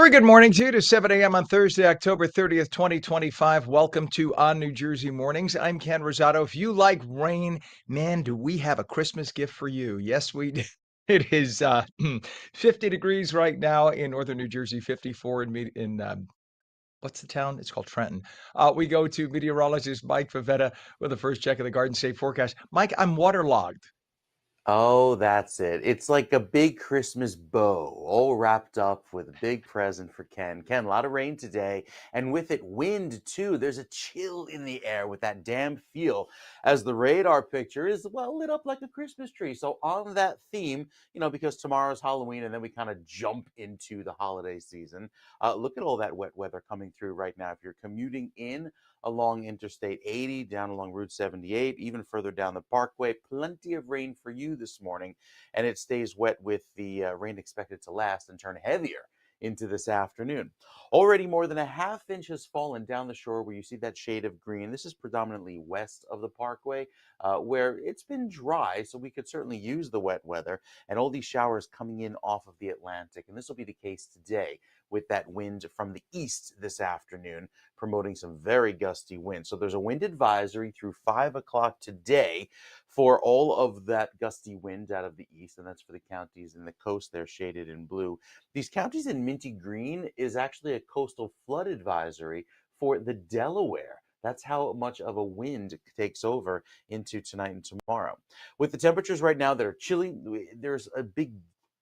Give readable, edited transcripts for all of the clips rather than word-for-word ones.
Very good morning to you to 7 a.m. on Thursday, October 30th, 2025. Welcome to ONNJ Mornings. I'm Ken Rosato. If you like rain, man, do we have a Christmas gift for you? Yes, we do. It is 50 degrees right now in northern New Jersey, 54 in what's the town? It's called Trenton. We go to meteorologist Mike Favetta with the first check of the Garden State forecast. Mike, I'm waterlogged. Oh, that's it. It's like a big Christmas bow, all wrapped up with a big present for Ken. Ken, a lot of rain today, and with it, wind too. There's a chill in the air with that damp feel as the radar picture is, well, lit up like a Christmas tree. So, on that theme, because tomorrow's Halloween and then we kind of jump into the holiday season, look at all that wet weather coming through right now. If you're commuting in, along Interstate 80, down along Route 78, even further down the Parkway. Plenty of rain for you this morning, and it stays wet with the rain expected to last and turn heavier into this afternoon. Already more than a half inch has fallen down the shore where you see that shade of green. This is predominantly west of the Parkway, where it's been dry, so we could certainly use the wet weather and all these showers coming in off of the Atlantic. And this will be the case today with that wind from the east this afternoon, promoting some very gusty winds. So there's a wind advisory through 5 o'clock today for all of that gusty wind out of the east, and that's for the counties in the coast. They're shaded in blue. These counties in minty green is actually a coastal flood advisory for the Delaware. That's how much of a wind takes over into tonight and tomorrow. With the temperatures right now that are chilly, there's a big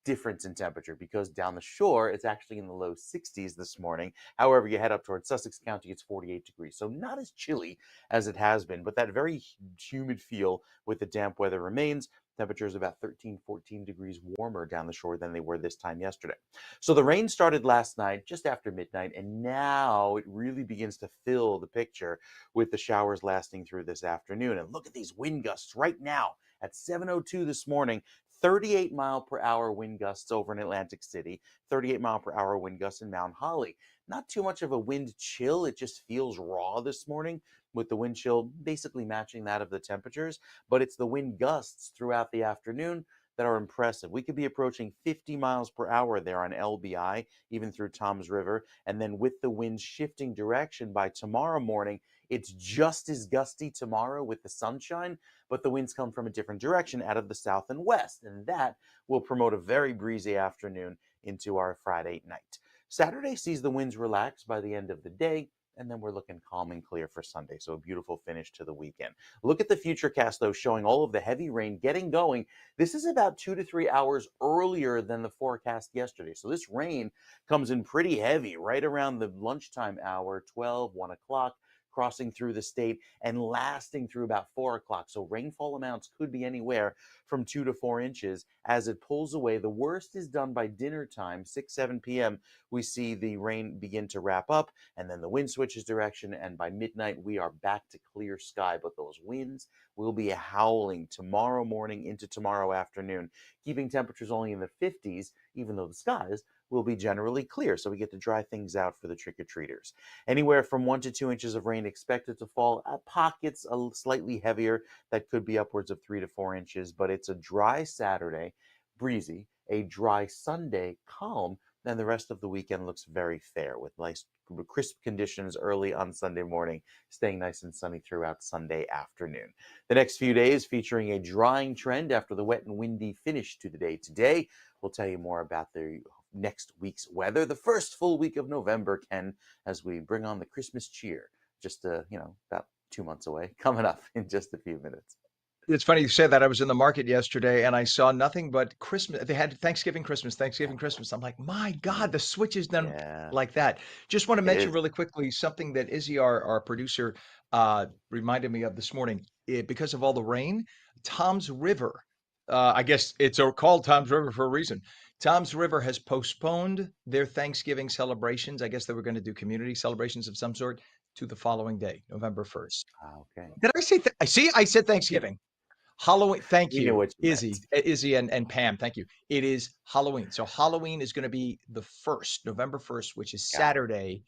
difference in temperature because down the shore it's actually in the low 60s this morning. However, you head up towards Sussex County, it's 48 degrees. So not as chilly as it has been, but that very humid feel with the damp weather remains. Temperatures about 13, 14 degrees warmer down the shore than they were this time yesterday. So the rain started last night just after midnight, and now it really begins to fill the picture with the showers lasting through this afternoon. And look at these wind gusts right now at 7:02 this morning. 38-mile-per-hour wind gusts over in Atlantic City, 38-mile-per-hour wind gusts in Mount Holly. Not too much of a wind chill. It just feels raw this morning with the wind chill basically matching that of the temperatures, but it's the wind gusts throughout the afternoon that are impressive. We could be approaching 50 miles per hour there on LBI, even through Toms River, and then with the wind shifting direction by tomorrow morning, it's just as gusty tomorrow with the sunshine, but the winds come from a different direction out of the south and west, and that will promote a very breezy afternoon into our Friday night. Saturday sees the winds relax by the end of the day, and then we're looking calm and clear for Sunday. So a beautiful finish to the weekend. Look at the future cast, though, showing all of the heavy rain getting going. This is about 2 to 3 hours earlier than the forecast yesterday. So this rain comes in pretty heavy right around the lunchtime hour, 12, 1 o'clock, crossing through the state and lasting through about 4 o'clock. So rainfall amounts could be anywhere from 2 to 4 inches as it pulls away. The worst is done by dinner time, 6, 7 p.m. We see the rain begin to wrap up, and then the wind switches direction, and by midnight we are back to clear sky. But those winds will be howling tomorrow morning into tomorrow afternoon, keeping temperatures only in the 50s, even though the skies will be generally clear, so we get to dry things out for the trick-or-treaters. Anywhere from 1 to 2 inches of rain expected to fall, at pockets a slightly heavier, that could be upwards of 3 to 4 inches, but it's a dry Saturday, breezy, a dry Sunday, calm, and the rest of the weekend looks very fair with nice crisp conditions early on Sunday morning, staying nice and sunny throughout Sunday afternoon. The next few days featuring a drying trend after the wet and windy finish to the day today. We'll tell you more about the next week's weather, the first full week of November, Ken, as we bring on the Christmas cheer. Just about 2 months away, coming up in just a few minutes. It's funny you said that. I was in the market yesterday and I saw nothing but Christmas. They had Thanksgiving, Christmas, Thanksgiving, Christmas. I'm like, my God, the switch is done Yeah, like that. Just want to it mention is. really quickly something that Izzy, our producer, reminded me of this morning. Because of all the rain, Tom's River, I guess it's called Tom's River for a reason. Tom's River has postponed their Thanksgiving celebrations. I guess they were going to do community celebrations of some sort to the following day, November 1st. Okay. Did I say, I see, I said Thanksgiving. Halloween. Thank We know you, what you meant. Izzy and Pam. Thank you. It is Halloween. So Halloween is going to be the 1st, November 1st, which is Got it. Saturday.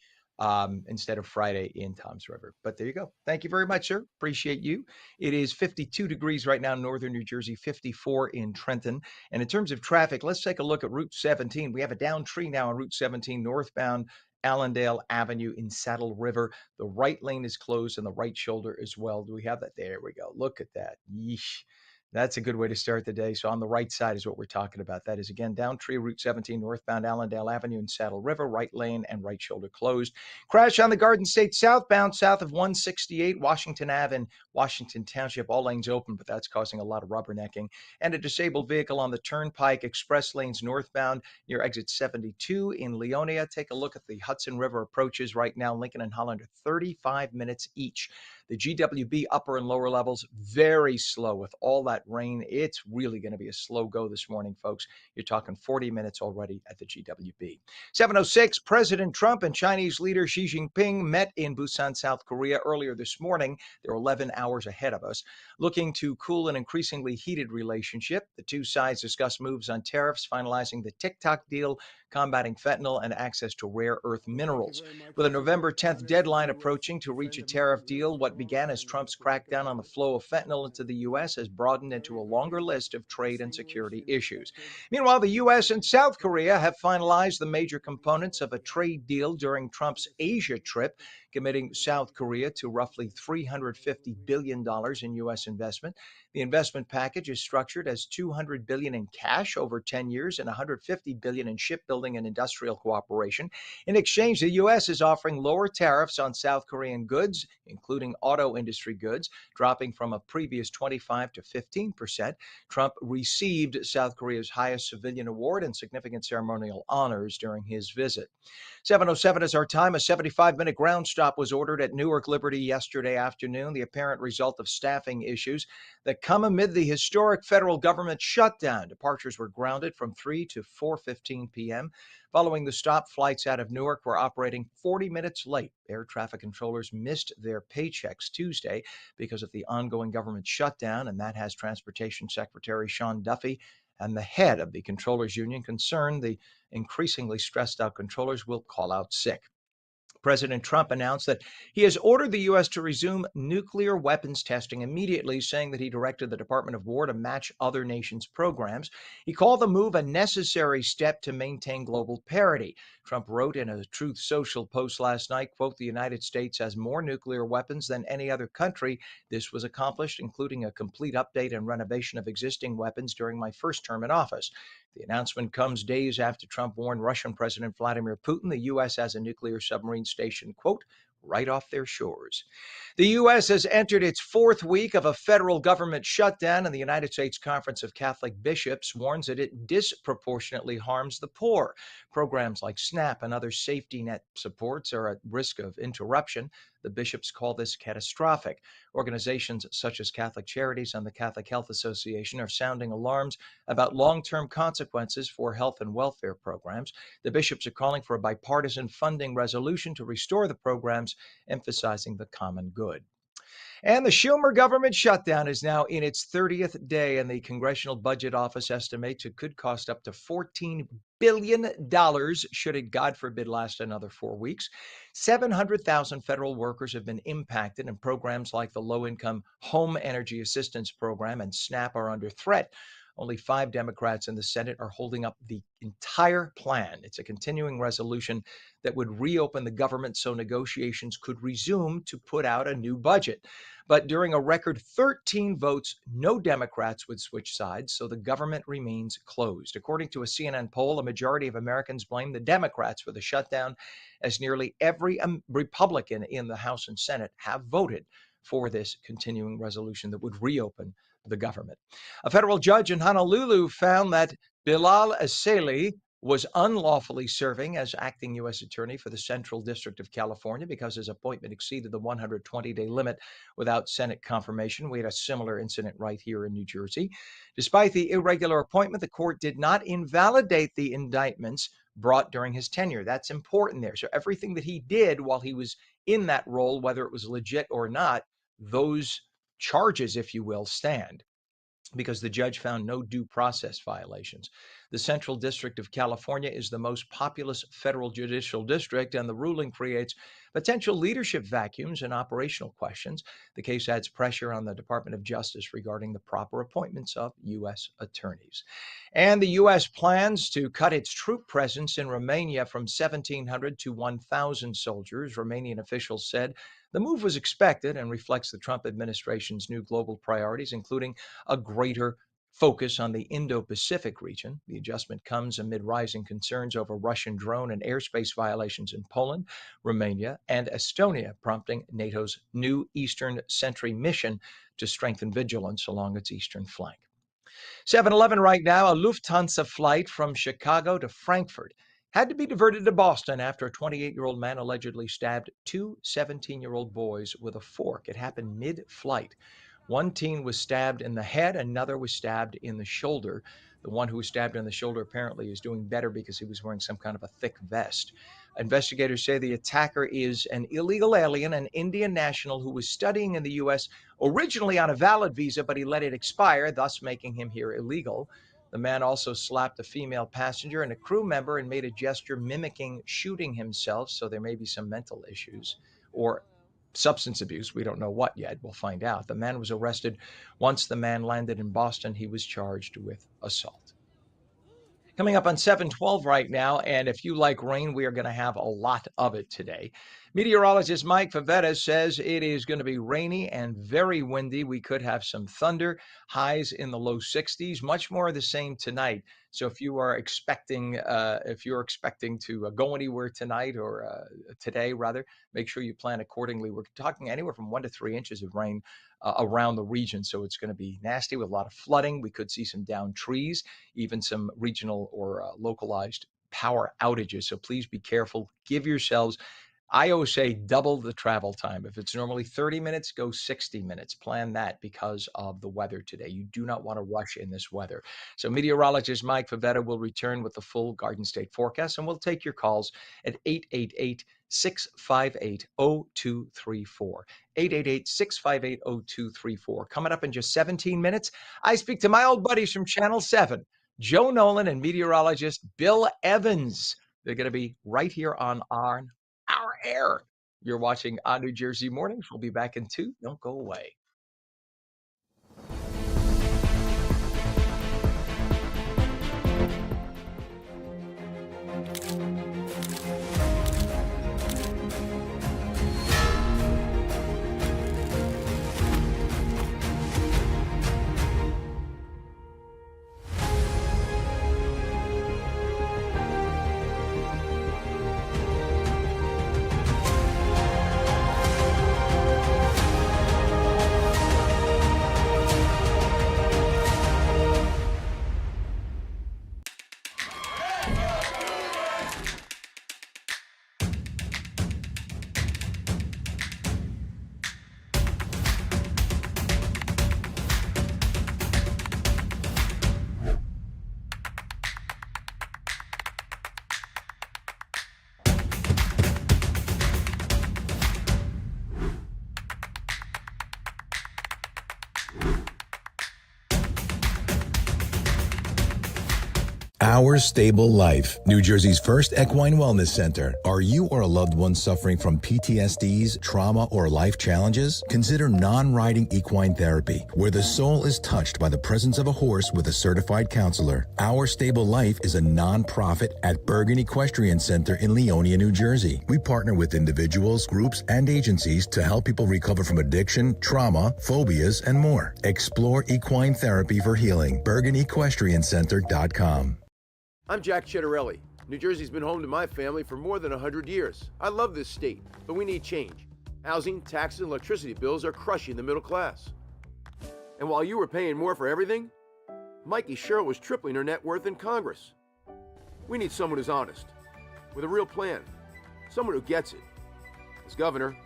instead of Friday in Toms River. But there you go. Thank you very much, sir. Appreciate you. It is 52 degrees right now in northern New Jersey, 54 in Trenton. And in terms of traffic, let's take a look at Route 17. We have a down tree now on Route 17 northbound Allendale Avenue in Saddle River. The right lane is closed and the right shoulder as well. Do we have that? There we go. Look at that. Yeesh. That's a good way to start the day. So on the right side is what we're talking about. That is again down tree Route 17 northbound Allendale Avenue in Saddle River, right lane and right shoulder closed. Crash on the Garden State southbound south of 168 Washington Ave in Washington Township. All lanes open, but that's causing a lot of rubbernecking. And a disabled vehicle on the Turnpike Express lanes northbound near exit 72 in Leonia. Take a look at the Hudson River approaches right now. Lincoln and Holland are 35 minutes each. The GWB upper and lower levels, very slow with all that rain. It's really going to be a slow go this morning, folks. You're talking 40 minutes already at the GWB. 7:06, President Trump and Chinese leader Xi Jinping met in Busan, South Korea earlier this morning. They're 11 hours ahead of us. Looking to cool an increasingly heated relationship, the two sides discussed moves on tariffs, finalizing the TikTok deal, combating fentanyl, and access to rare earth minerals. With a November 10th deadline approaching to reach a tariff deal, what began as Trump's crackdown on the flow of fentanyl into the U.S. has broadened into a longer list of trade and security issues. Meanwhile, the U.S. and South Korea have finalized the major components of a trade deal during Trump's Asia trip, committing South Korea to roughly $350 billion in U.S. investment. The investment package is structured as $200 billion in cash over 10 years and $150 billion in shipbuilding and industrial cooperation. In exchange, the U.S. is offering lower tariffs on South Korean goods, including auto industry goods, dropping from a previous 25 to 15%. Trump received South Korea's highest civilian award and significant ceremonial honors during his visit. 7:07 is our time. A 75-minute ground stop was ordered at Newark Liberty yesterday afternoon, the apparent result of staffing issues that come amid the historic federal government shutdown. Departures were grounded from 3 to 4:15 p.m. Following the stop, flights out of Newark were operating 40 minutes late. Air traffic controllers missed their paychecks Tuesday because of the ongoing government shutdown, and that has Transportation Secretary Sean Duffy and the head of the Controllers Union concerned the increasingly stressed out controllers will call out sick. President Trump announced that he has ordered the U.S. to resume nuclear weapons testing immediately, saying that he directed the Department of War to match other nations' programs. He called the move a necessary step to maintain global parity. Trump wrote in a Truth Social post last night, quote, "The United States has more nuclear weapons than any other country. This was accomplished, including a complete update and renovation of existing weapons during my first term in office." The announcement comes days after Trump warned Russian President Vladimir Putin the U.S. has a nuclear submarine station, quote, right off their shores. The U.S. has entered its fourth week of a federal government shutdown, and the United States Conference of Catholic Bishops warns that it disproportionately harms the poor. Programs like SNAP and other safety net supports are at risk of interruption. The bishops call this catastrophic. Organizations such as Catholic Charities and the Catholic Health Association are sounding alarms about long-term consequences for health and welfare programs. The bishops are calling for a bipartisan funding resolution to restore the programs, emphasizing the common good. And the Schumer government shutdown is now in its 30th day, and the Congressional Budget Office estimates it could cost up to $14 billion should it, God forbid, last another 4 weeks. 700,000 federal workers have been impacted, and programs like the Low-Income Home Energy Assistance Program and SNAP are under threat. Only 5 Democrats in the Senate are holding up the entire plan. It's a continuing resolution that would reopen the government so negotiations could resume to put out a new budget. But during a record 13 votes, no Democrats would switch sides, so the government remains closed. According to a CNN poll, a majority of Americans blame the Democrats for the shutdown, as nearly every Republican in the House and Senate have voted for this continuing resolution that would reopen the government. A federal judge in Honolulu found that Bilal Aseli was unlawfully serving as acting U.S. Attorney for the Central District of California because his appointment exceeded the 120-day limit without Senate confirmation. We had a similar incident right here in New Jersey. Despite the irregular appointment, the court did not invalidate the indictments brought during his tenure. That's important there. So everything that he did while he was in that role, whether it was legit or not, those charges, if you will, stand. because the judge found no due process violations. The Central District of California is the most populous federal judicial district, and the ruling creates potential leadership vacuums and operational questions. The case adds pressure on the Department of Justice regarding the proper appointments of U.S. attorneys. And the U.S. plans to cut its troop presence in Romania from 1,700 to 1,000 soldiers, Romanian officials said. The move was expected and reflects the Trump administration's new global priorities, including a greater focus on the Indo-Pacific region. The adjustment comes amid rising concerns over Russian drone and airspace violations in Poland, Romania, and Estonia, prompting NATO's new Eastern Sentry mission to strengthen vigilance along its eastern flank. 7-Eleven right now, a Lufthansa flight from Chicago to Frankfurt had to be diverted to Boston after a 28-year-old man allegedly stabbed two 17-year-old boys with a fork. It happened mid-flight. One teen was stabbed in the head, another was stabbed in the shoulder. The one who was stabbed in the shoulder apparently is doing better because he was wearing some kind of a thick vest. Investigators say the attacker is an illegal alien, an Indian national who was studying in the U.S. originally on a valid visa, but he let it expire, thus making him here illegal. The man also slapped a female passenger and a crew member and made a gesture mimicking shooting himself, so there may be some mental issues or substance abuse. We don't know what yet. We'll find out. The man was arrested. Once the man landed in Boston, he was charged with assault. Coming up on 712 right now, and if you like rain, we are going to have a lot of it today. Meteorologist Mike Favetta says it is going to be rainy and very windy. We could have some thunder, highs in the low 60s, much more of the same tonight. So if you're expecting to go anywhere tonight or today, rather, make sure you plan accordingly. We're talking anywhere from 1 to 3 inches of rain around the region. So it's going to be nasty with a lot of flooding. We could see some downed trees, even some regional or localized power outages. So please be careful. Give yourselves, I always say, double the travel time. If it's normally 30 minutes, go 60 minutes. Plan that because of the weather today. You do not want to rush in this weather. So meteorologist Mike Favetta will return with the full Garden State forecast, and we'll take your calls at 888-658-0234. 888-658-0234. Coming up in just 17 minutes, I speak to my old buddies from Channel 7, Joe Nolan and meteorologist Bill Evans. They're going to be right here on our air. You're watching ONNJ Jersey Mornings. We'll be back in 2. Don't go away. Our Stable Life, New Jersey's first equine wellness center. Are you or a loved one suffering from PTSDs, trauma, or life challenges? Consider non-riding equine therapy, where the soul is touched by the presence of a horse with a certified counselor. Our Stable Life is a non-profit at Bergen Equestrian Center in Leonia, New Jersey. We partner with individuals, groups, and agencies to help people recover from addiction, trauma, phobias, and more. Explore equine therapy for healing. BergenEquestrianCenter.com. I'm Jack Chittarelli. New Jersey's been home to my family for more than 100 years. I love this state, but we need change. Housing, taxes, and electricity bills are crushing the middle class. And while you were paying more for everything, Mikey Sherrill was tripling her net worth in Congress. We need someone who's honest, with a real plan, someone who gets it. As governor,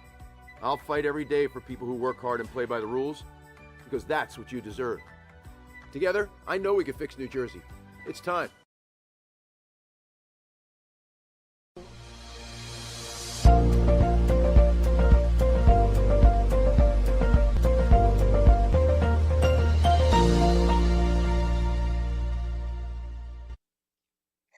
I'll fight every day for people who work hard and play by the rules, because that's what you deserve. Together, I know we can fix New Jersey. It's time.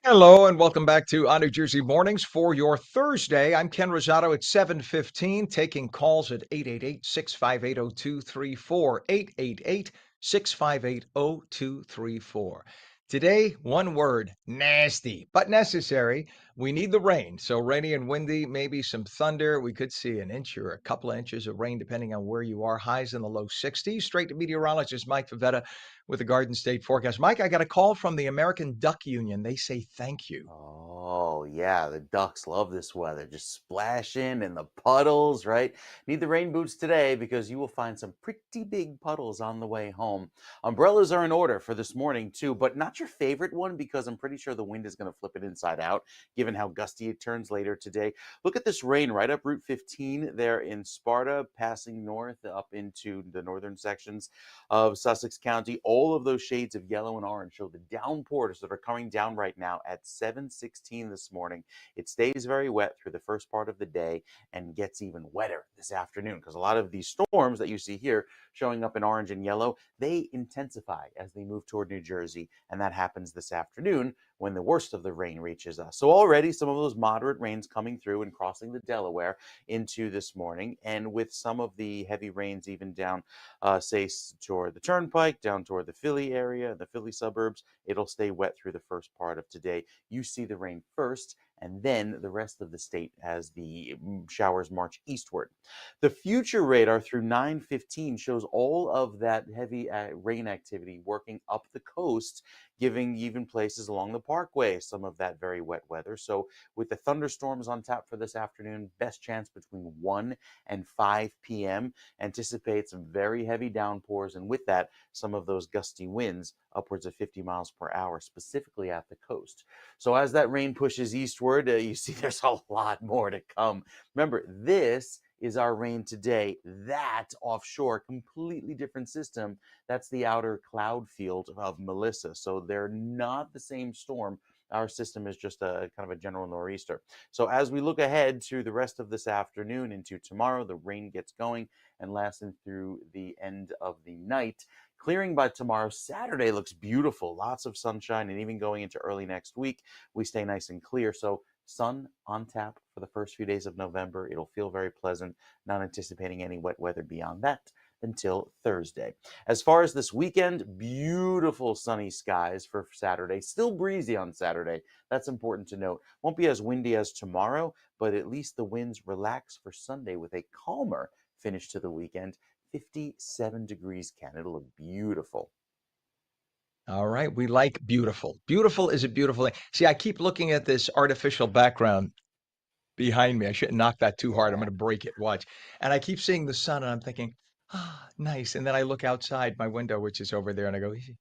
Hello and welcome back to On New Jersey Mornings for your Thursday. I'm Ken Rosato at 7:15, taking calls at 888-658-0234, 888-658-0234. Today, one word, nasty, but necessary. We need the rain. So rainy and windy, maybe some thunder. We could see an inch or a couple of inches of rain depending on where you are. Highs in the low 60s. Straight to meteorologist Mike Favetta with the Garden State forecast. Mike, I got a call from the American Duck Union. They say thank you. Oh, yeah, the ducks love this weather. Just splashing in the puddles, right? Need the rain boots today because you will find some pretty big puddles on the way home. Umbrellas are in order for this morning, too, but not your favorite one because I'm pretty sure the wind is going to flip it inside out, given how gusty it turns later today. Look at this rain right up Route 15 there in Sparta, passing north up into the northern sections of Sussex County. All of those shades of yellow and orange show the downpours that are coming down right now at 7:16 this morning. It stays very wet through the first part of the day and gets even wetter this afternoon because a lot of these storms that you see here showing up in orange and yellow, they intensify as they move toward New Jersey, and that happens this afternoon when the worst of the rain reaches us. So already some of those moderate rains coming through and crossing the Delaware into this morning, and with some of the heavy rains even down say toward the Turnpike, down toward the Philly area, the Philly suburbs, it'll stay wet through the first part of today. You see the rain first, and then the rest of the state as the showers march eastward. The future radar through 9:15 shows all of that heavy rain activity working up the coast, giving even places along the parkway some of that very wet weather. So with the thunderstorms on tap for this afternoon, best chance between 1 and 5 p.m. Anticipate some very heavy downpours, and with that, some of those gusty winds upwards of 50 miles per hour, specifically at the coast. So as that rain pushes eastward, you see there's a lot more to come. Remember, this is our rain today. That offshore, completely different system. That's the outer cloud field of Melissa. So they're not the same storm. Our system is just a kind of a general nor'easter. So as we look ahead to the rest of this afternoon into tomorrow, the rain gets going and lasting through the end of the night. Clearing by tomorrow. Saturday looks beautiful. Lots of sunshine, and even going into early next week, we stay nice and clear. So sun on tap for the first few days of November. It'll feel very pleasant. Not anticipating any wet weather beyond that until Thursday. As far as this weekend, beautiful sunny skies for Saturday. Still breezy on Saturday. That's important to note. Won't be as windy as tomorrow, but at least the winds relax for Sunday with a calmer finish to the weekend. 57 degrees, Ken. It'll look beautiful. All right. We like beautiful. Beautiful is a beautiful thing. See, I keep looking at this artificial background behind me. I shouldn't knock that too hard. I'm Yeah. going to break it. Watch. And I keep seeing the sun and I'm thinking, ah, nice. And then I look outside my window, which is over there, and I go, easy.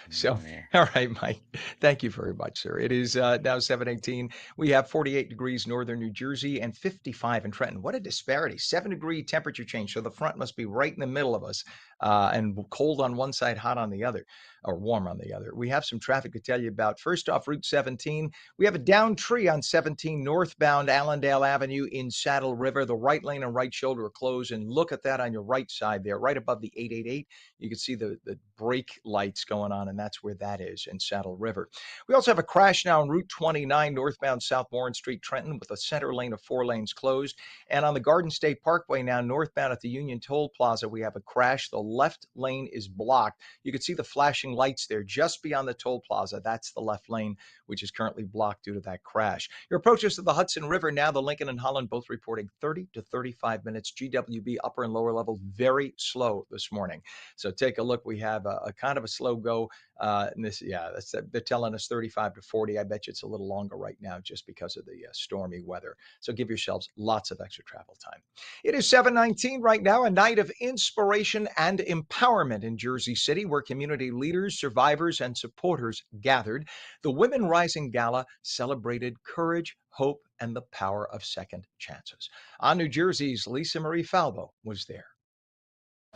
So, Yeah. all right, Mike. Thank you very much, sir. It is now 7:18. We have 48 degrees northern New Jersey and 55 in Trenton. What a disparity. 7-degree temperature change. So the front must be right in the middle of us and cold on one side, hot on the other, or warm on the other. We have some traffic to tell you about. First off, Route 17. We have a downed tree on 17 northbound Allendale Avenue in Saddle River. The right lane and right shoulder are closed. And look at that on your right side there, right above the 888. You can see the brake lights going on, and that's where that is in Saddle River. We also have a crash now on Route 29 northbound South Warren Street, Trenton, with a center lane of 4 lanes closed. And on the Garden State Parkway now northbound at the Union Toll Plaza, we have a crash. The left lane is blocked. You can see the flashing lights there just beyond the toll plaza. That's the left lane, which is currently blocked due to that crash. Your approaches to the Hudson River now, the Lincoln and Holland both reporting 30 to 35 minutes. GWB upper and lower level very slow this morning. So take a look. We have a kind of a slow go. And this, yeah, they're telling us 35 to 40. I bet you it's a little longer right now just because of the stormy weather. So give yourselves lots of extra travel time. It is 7:19 right now, a night of inspiration and empowerment in Jersey City, where community leaders, survivors, and supporters gathered. The Women Rising Gala celebrated courage, hope, and the power of second chances. On New Jersey's Lisa Marie Falbo was there.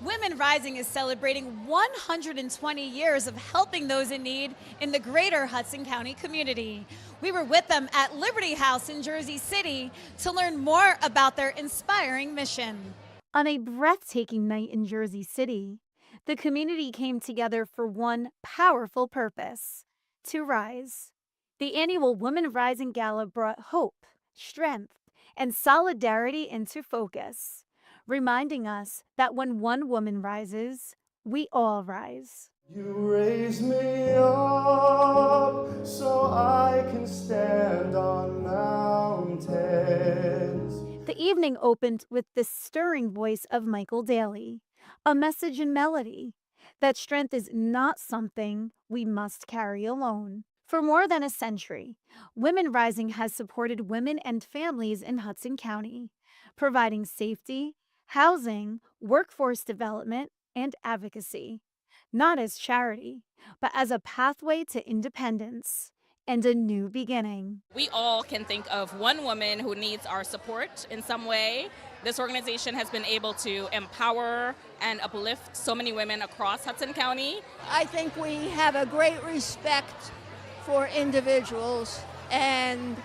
Women Rising is celebrating 120 years of helping those in need in the greater Hudson County community. We were with them at Liberty House in Jersey City to learn more about their inspiring mission. On a breathtaking night in Jersey City, the community came together for one powerful purpose: to rise. The annual Women Rising Gala brought hope, strength, and solidarity into focus, reminding us that when one woman rises, we all rise. You raise me up so I can stand on mountains. The evening opened with the stirring voice of Michael Daly, a message in melody that strength is not something we must carry alone. For more than a century, Women Rising has supported women and families in Hudson County, providing safety, housing, workforce development, and advocacy, not as charity, but as a pathway to independence and a new beginning. We all can think of one woman who needs our support in some way. This organization has been able to empower and uplift so many women across Hudson County. I think we have a great respect for individuals, and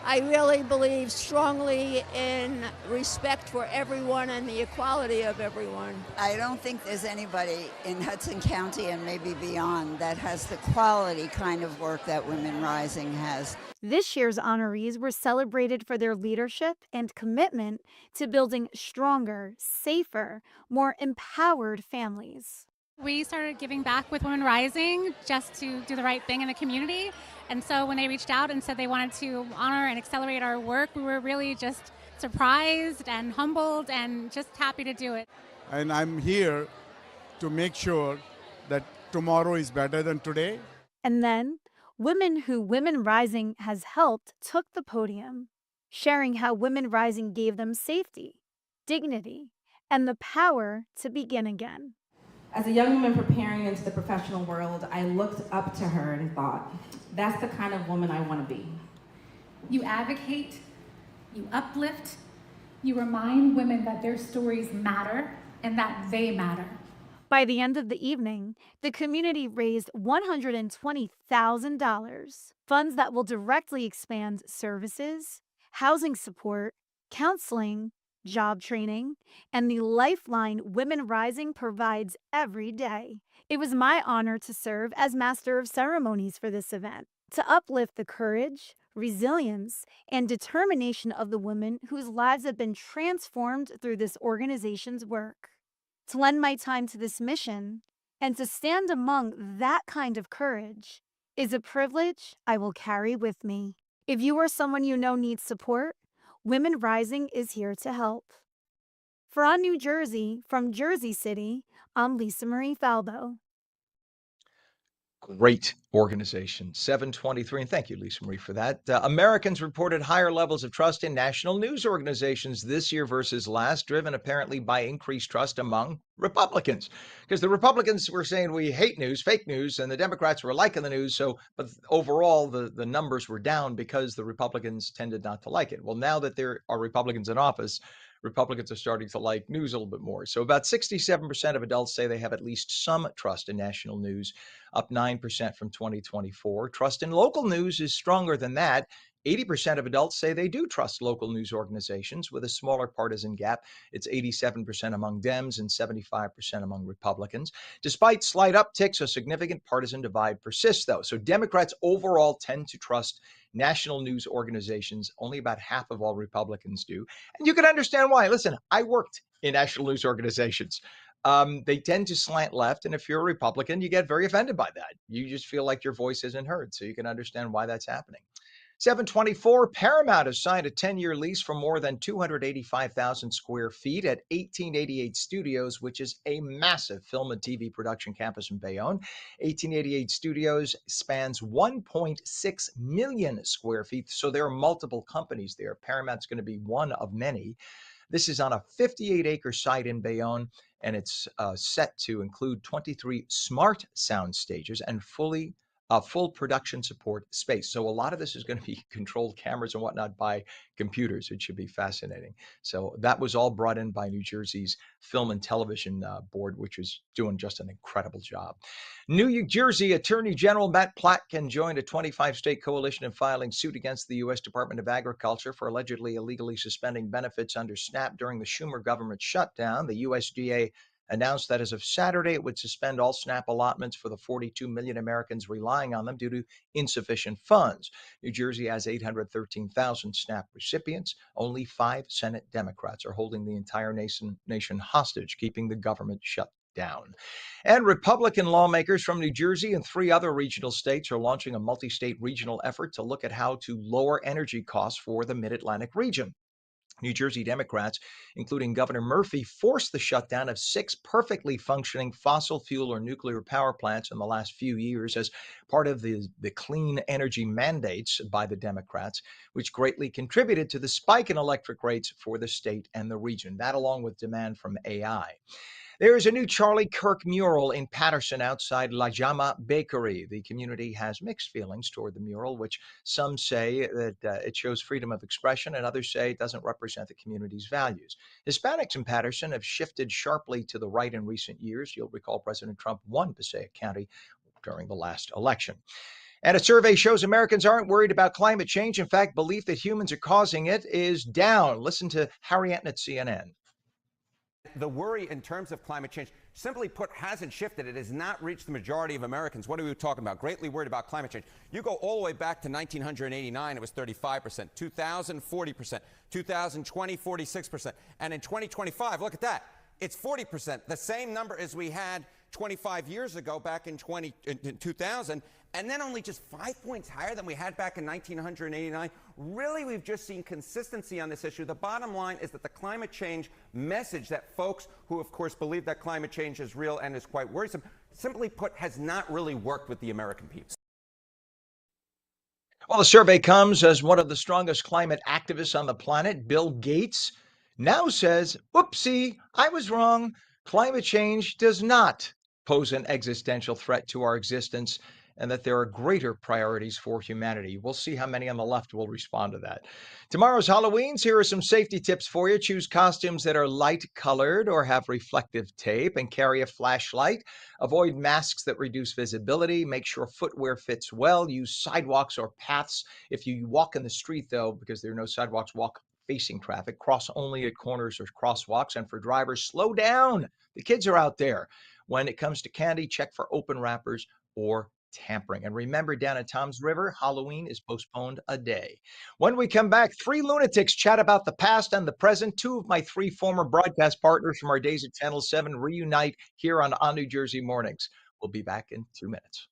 I really believe strongly in respect for everyone and the equality of everyone. I don't think there's anybody in Hudson County and maybe beyond that has the quality kind of work that Women Rising has. This year's honorees were celebrated for their leadership and commitment to building stronger, safer, more empowered families. We started giving back with Women Rising just to do the right thing in the community. And so when they reached out and said they wanted to honor and accelerate our work, we were really just surprised and humbled and just happy to do it. And I'm here to make sure that tomorrow is better than today. And then, women who Women Rising has helped took the podium, sharing how Women Rising gave them safety, dignity, and the power to begin again. As a young woman preparing into the professional world, I looked up to her and thought, that's the kind of woman I want to be. You advocate, you uplift, you remind women that their stories matter and that they matter. By the end of the evening, the community raised $120,000, funds that will directly expand services, housing support, counseling, job training, and the lifeline Women Rising provides every day. It was my honor to serve as Master of Ceremonies for this event, to uplift the courage, resilience, and determination of the women whose lives have been transformed through this organization's work. To lend my time to this mission and to stand among that kind of courage is a privilege I will carry with me. If you or someone you know needs support, Women Rising is here to help. For On New Jersey, from Jersey City, I'm Lisa Marie Falbo. Great organization, 723. And thank you, Lisa Marie, for that. Americans reported higher levels of trust in national news organizations this year versus last, driven apparently by increased trust among Republicans. Because the Republicans were saying we hate news, fake news, and the Democrats were liking the news. But overall, the numbers were down because the Republicans tended not to like it. Well, now that there are Republicans in office, Republicans are starting to like news a little bit more. So about 67% of adults say they have at least some trust in national news, up 9% from 2024. Trust in local news is stronger than that. 80% of adults say they do trust local news organizations with a smaller partisan gap. It's 87% among Dems and 75% among Republicans. Despite slight upticks, a significant partisan divide persists, though. So Democrats overall tend to trust national news organizations. Only about half of all Republicans do. And you can understand why. Listen, I worked in national news organizations. They tend to slant left. And if you're a Republican, you get very offended by that. You just feel like your voice isn't heard. So you can understand why that's happening. 724, Paramount has signed a 10-year lease for more than 285,000 square feet at 1888 Studios, which is a massive film and TV production campus in Bayonne. 1888 Studios spans 1.6 million square feet, so there are multiple companies there. Paramount's going to be one of many. This is on a 58-acre site in Bayonne, and it's set to include 23 smart sound stages and full production support space. So a lot of this is going to be controlled cameras and whatnot by computers. It should be fascinating. So that was all brought in by New Jersey's Film and Television Board, which is doing just an incredible job. New Jersey Attorney General Matt Platkin joined a 25-state coalition in filing suit against the U.S. Department of Agriculture for allegedly illegally suspending benefits under SNAP during the Schumer government shutdown. The USDA announced that as of Saturday, it would suspend all SNAP allotments for the 42 million Americans relying on them due to insufficient funds. New Jersey has 813,000 SNAP recipients. Only 5 Senate Democrats are holding the entire nation hostage, keeping the government shut down. And Republican lawmakers from New Jersey and 3 other regional states are launching a multi-state regional effort to look at how to lower energy costs for the Mid-Atlantic region. New Jersey Democrats, including Governor Murphy, forced the shutdown of 6 perfectly functioning fossil fuel or nuclear power plants in the last few years as part of the clean energy mandates by the Democrats, which greatly contributed to the spike in electric rates for the state and the region. That, along with demand from AI. There is a new Charlie Kirk mural in Paterson outside La Jama Bakery. The community has mixed feelings toward the mural, which some say that it shows freedom of expression and others say it doesn't represent the community's values. Hispanics in Paterson have shifted sharply to the right in recent years. You'll recall President Trump won Passaic County during the last election. And a survey shows Americans aren't worried about climate change. In fact, belief that humans are causing it is down. Listen to Harriet at CNN. The worry in terms of climate change, simply put, hasn't shifted. It has not reached the majority of Americans. What are we talking about? Greatly worried about climate change. You go all the way back to 1989, it was 35%, 2000, 40%, 2020, 46%. And in 2025, look at that. It's 40%, the same number as we had 25 years ago back in 2000, and then only just 5 points higher than we had back in 1989. Really, we've just seen consistency on this issue. The bottom line is that the climate change message that folks who, of course, believe that climate change is real and is quite worrisome, simply put, has not really worked with the American people. Well, the survey comes as one of the strongest climate activists on the planet, Bill Gates, now says, whoopsie, I was wrong. Climate change does not pose an existential threat to our existence, and that there are greater priorities for humanity. We'll see how many on the left will respond to that. Tomorrow's Halloween's. Here are some safety tips for you. Choose costumes that are light colored or have reflective tape and carry a flashlight. Avoid masks that reduce visibility. Make sure footwear fits well. Use sidewalks or paths. If you walk in the street, though, because there are no sidewalks, walk facing traffic. Cross only at corners or crosswalks. And for drivers, slow down. The kids are out there. When it comes to candy, check for open wrappers or tampering. And remember, down at Tom's River, Halloween is postponed a day. When we come back, 3 lunatics chat about the past and the present. 2 of my 3 former broadcast partners from our days at Channel 7 reunite here on New Jersey Mornings. We'll be back in 2 minutes.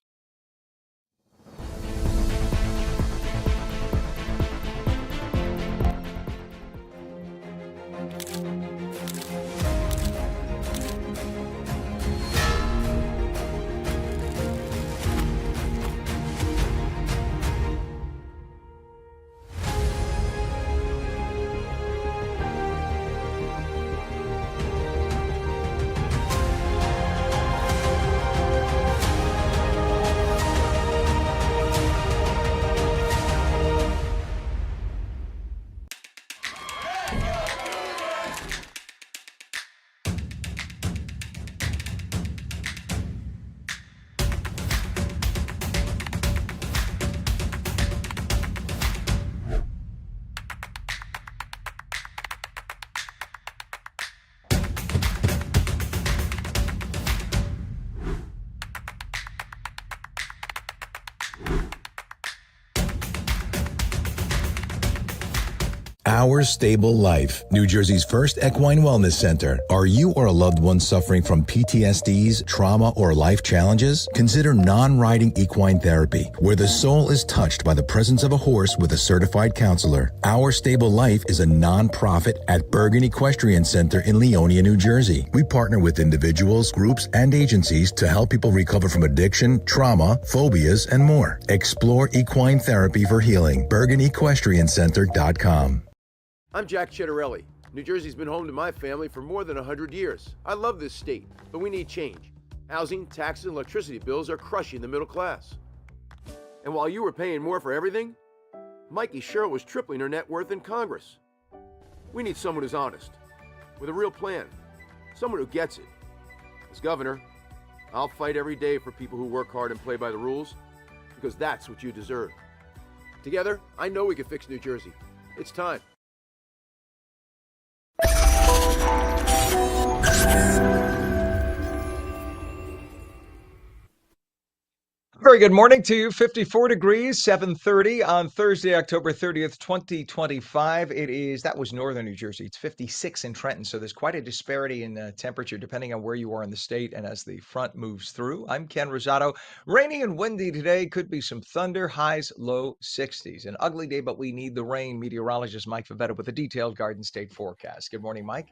Our Stable Life, New Jersey's first equine wellness center. Are you or a loved one suffering from PTSDs, trauma, or life challenges? Consider non-riding equine therapy, where the soul is touched by the presence of a horse with a certified counselor. Our Stable Life is a non-profit at Bergen Equestrian Center in Leonia, New Jersey. We partner with individuals, groups, and agencies to help people recover from addiction, trauma, phobias, and more. Explore equine therapy for healing. BergenEquestrianCenter.com. I'm Jack Chittarelli. New Jersey's been home to my family for more than 100 years. I love this state, but we need change. Housing, taxes, and electricity bills are crushing the middle class. And while you were paying more for everything, Mikey Sherrill was tripling her net worth in Congress. We need someone who's honest, with a real plan, someone who gets it. As governor, I'll fight every day for people who work hard and play by the rules, because that's what you deserve. Together, I know we can fix New Jersey. It's time. very good morning to you. 54 degrees, 7:30 on Thursday, October 30th, 2025. That was northern New Jersey. It's 56 in Trenton. So there's quite a disparity in temperature depending on where you are in the state and as the front moves through. I'm Ken Rosato. Rainy and windy today. Could be some thunder, highs low 60s. An ugly day, but we need the rain. Meteorologist Mike Favetta with a detailed Garden State forecast. Good morning, Mike.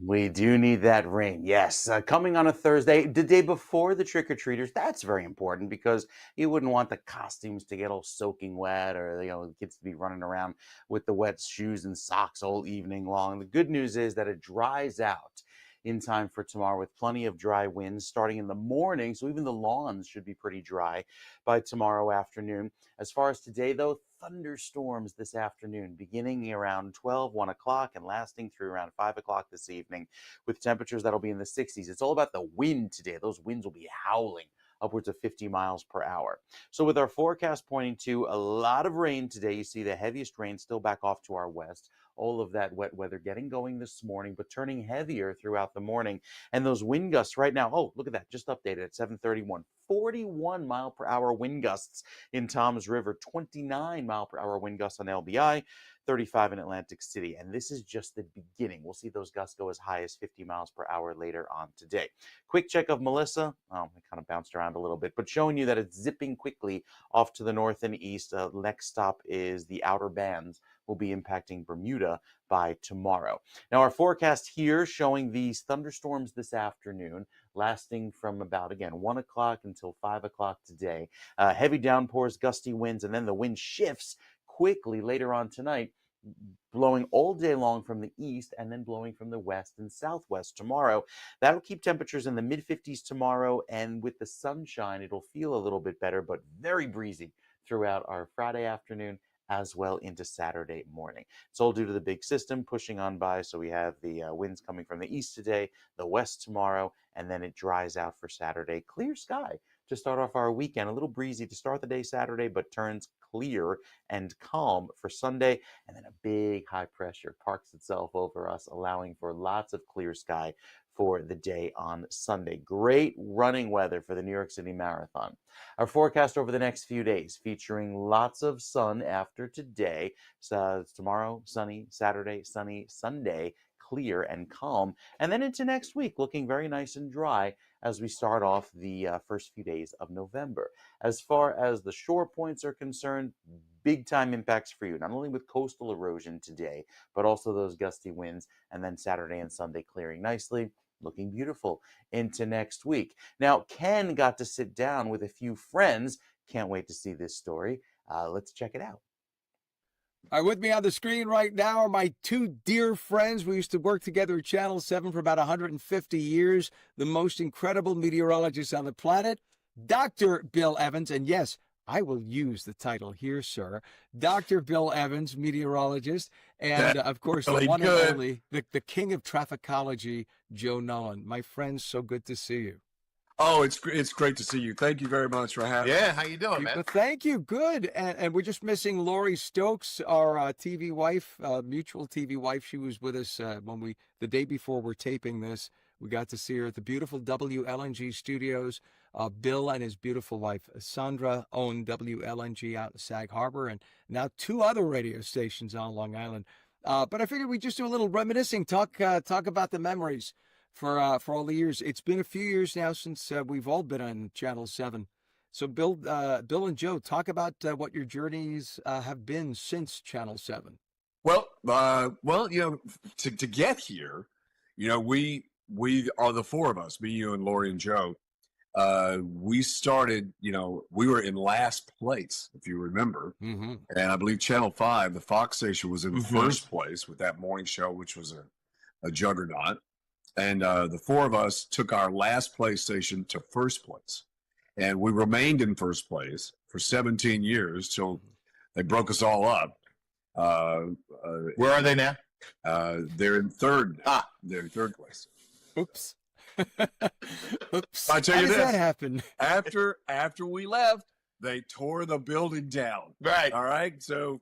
We do need that rain, yes. Coming on a Thursday, the day before the trick-or-treaters. That's very important because you wouldn't want the costumes to get all soaking wet, or the kids to be running around with the wet shoes and socks all evening long. The good news is that it dries out in time for tomorrow with plenty of dry winds starting in the morning, so even the lawns should be pretty dry by tomorrow afternoon. As far as today, though, thunderstorms this afternoon, beginning around 12, 1 o'clock, and lasting through around 5 o'clock this evening, with temperatures that'll be in the 60s. It's all about the wind today. Those winds will be howling upwards of 50 miles per hour. So with our forecast pointing to a lot of rain today, you see the heaviest rain still back off to our west. All of that wet weather getting going this morning, but turning heavier throughout the morning. And those wind gusts right now, oh, look at that, just updated at 7:31. 41 mile per hour wind gusts in Toms River, 29 mile per hour wind gusts on LBI, 35 in Atlantic City. And this is just the beginning. We'll see those gusts go as high as 50 miles per hour later on today. Quick check of Melissa. Oh, it kind of bounced around a little bit, but showing you that it's zipping quickly off to the north and east. Next stop is the outer bands will be impacting Bermuda by tomorrow. Now, our forecast here showing these thunderstorms this afternoon, lasting from about, again, 1 o'clock until 5 o'clock today. Heavy downpours, gusty winds, and then the wind shifts quickly later on tonight, blowing all day long from the east and then blowing from the west and southwest tomorrow. That'll keep temperatures in the mid-50s tomorrow, and with the sunshine, it'll feel a little bit better, but very breezy throughout our Friday afternoon as well into Saturday morning. It's all due to the big system pushing on by. So we have the winds coming from the east today, the west tomorrow, and then it dries out for Saturday. Clear sky to start off our weekend. A little breezy to start the day Saturday, but turns clear and calm for Sunday. And then a big high pressure parks itself over us, allowing for lots of clear sky for the day on Sunday. Great running weather for the New York City Marathon. Our forecast over the next few days featuring lots of sun after today. So tomorrow, sunny, Saturday, sunny, Sunday, clear and calm. And then into next week, looking very nice and dry as we start off the first few days of November. As far as the shore points are concerned, big time impacts for you, not only with coastal erosion today, but also those gusty winds. And then Saturday and Sunday clearing nicely. Looking beautiful into next week. Now, Ken got to sit down with a few friends. Can't wait to see this story. Let's check it out. All right, with me on the screen right now are my two dear friends. We used to work together at Channel 7 for about 150 years. The most incredible meteorologist on the planet, Dr. Bill Evans. And yes, I will use the title here, sir. Dr. Bill Evans, meteorologist. And, of course, the one and only, the king of trafficology, Joe Nolan. My friends, so good to see you. Oh, it's great to see you. Thank you very much for having me. Yeah, how you doing, man? Well, thank you. Good. And we're just missing Lori Stokes, our TV wife, mutual TV wife. She was with us the day before we're taping this. We got to see her at the beautiful WLNG studios. Bill and his beautiful wife, Sandra, own WLNG out in Sag Harbor, and now 2 other radio stations on Long Island. But I figured we'd just do a little reminiscing, talk about the memories for all the years. It's been a few years now since we've all been on Channel 7. So Bill and Joe, talk about what your journeys have been since Channel 7. Well, to get here, we are the 4 of us, me, you, and Lori and Joe. We started, we were in last place, if you remember. Mm-hmm. And I believe Channel 5, the Fox station, was in first place with that morning show, which was a juggernaut. And the 4 of us took our last place station to first place. And we remained in first place for 17 years till they broke us all up. Where are they now? They're in third. They're in third place. Oops. Oops. I tell How you does this. that happen? After we left, they tore the building down. Right. All right. So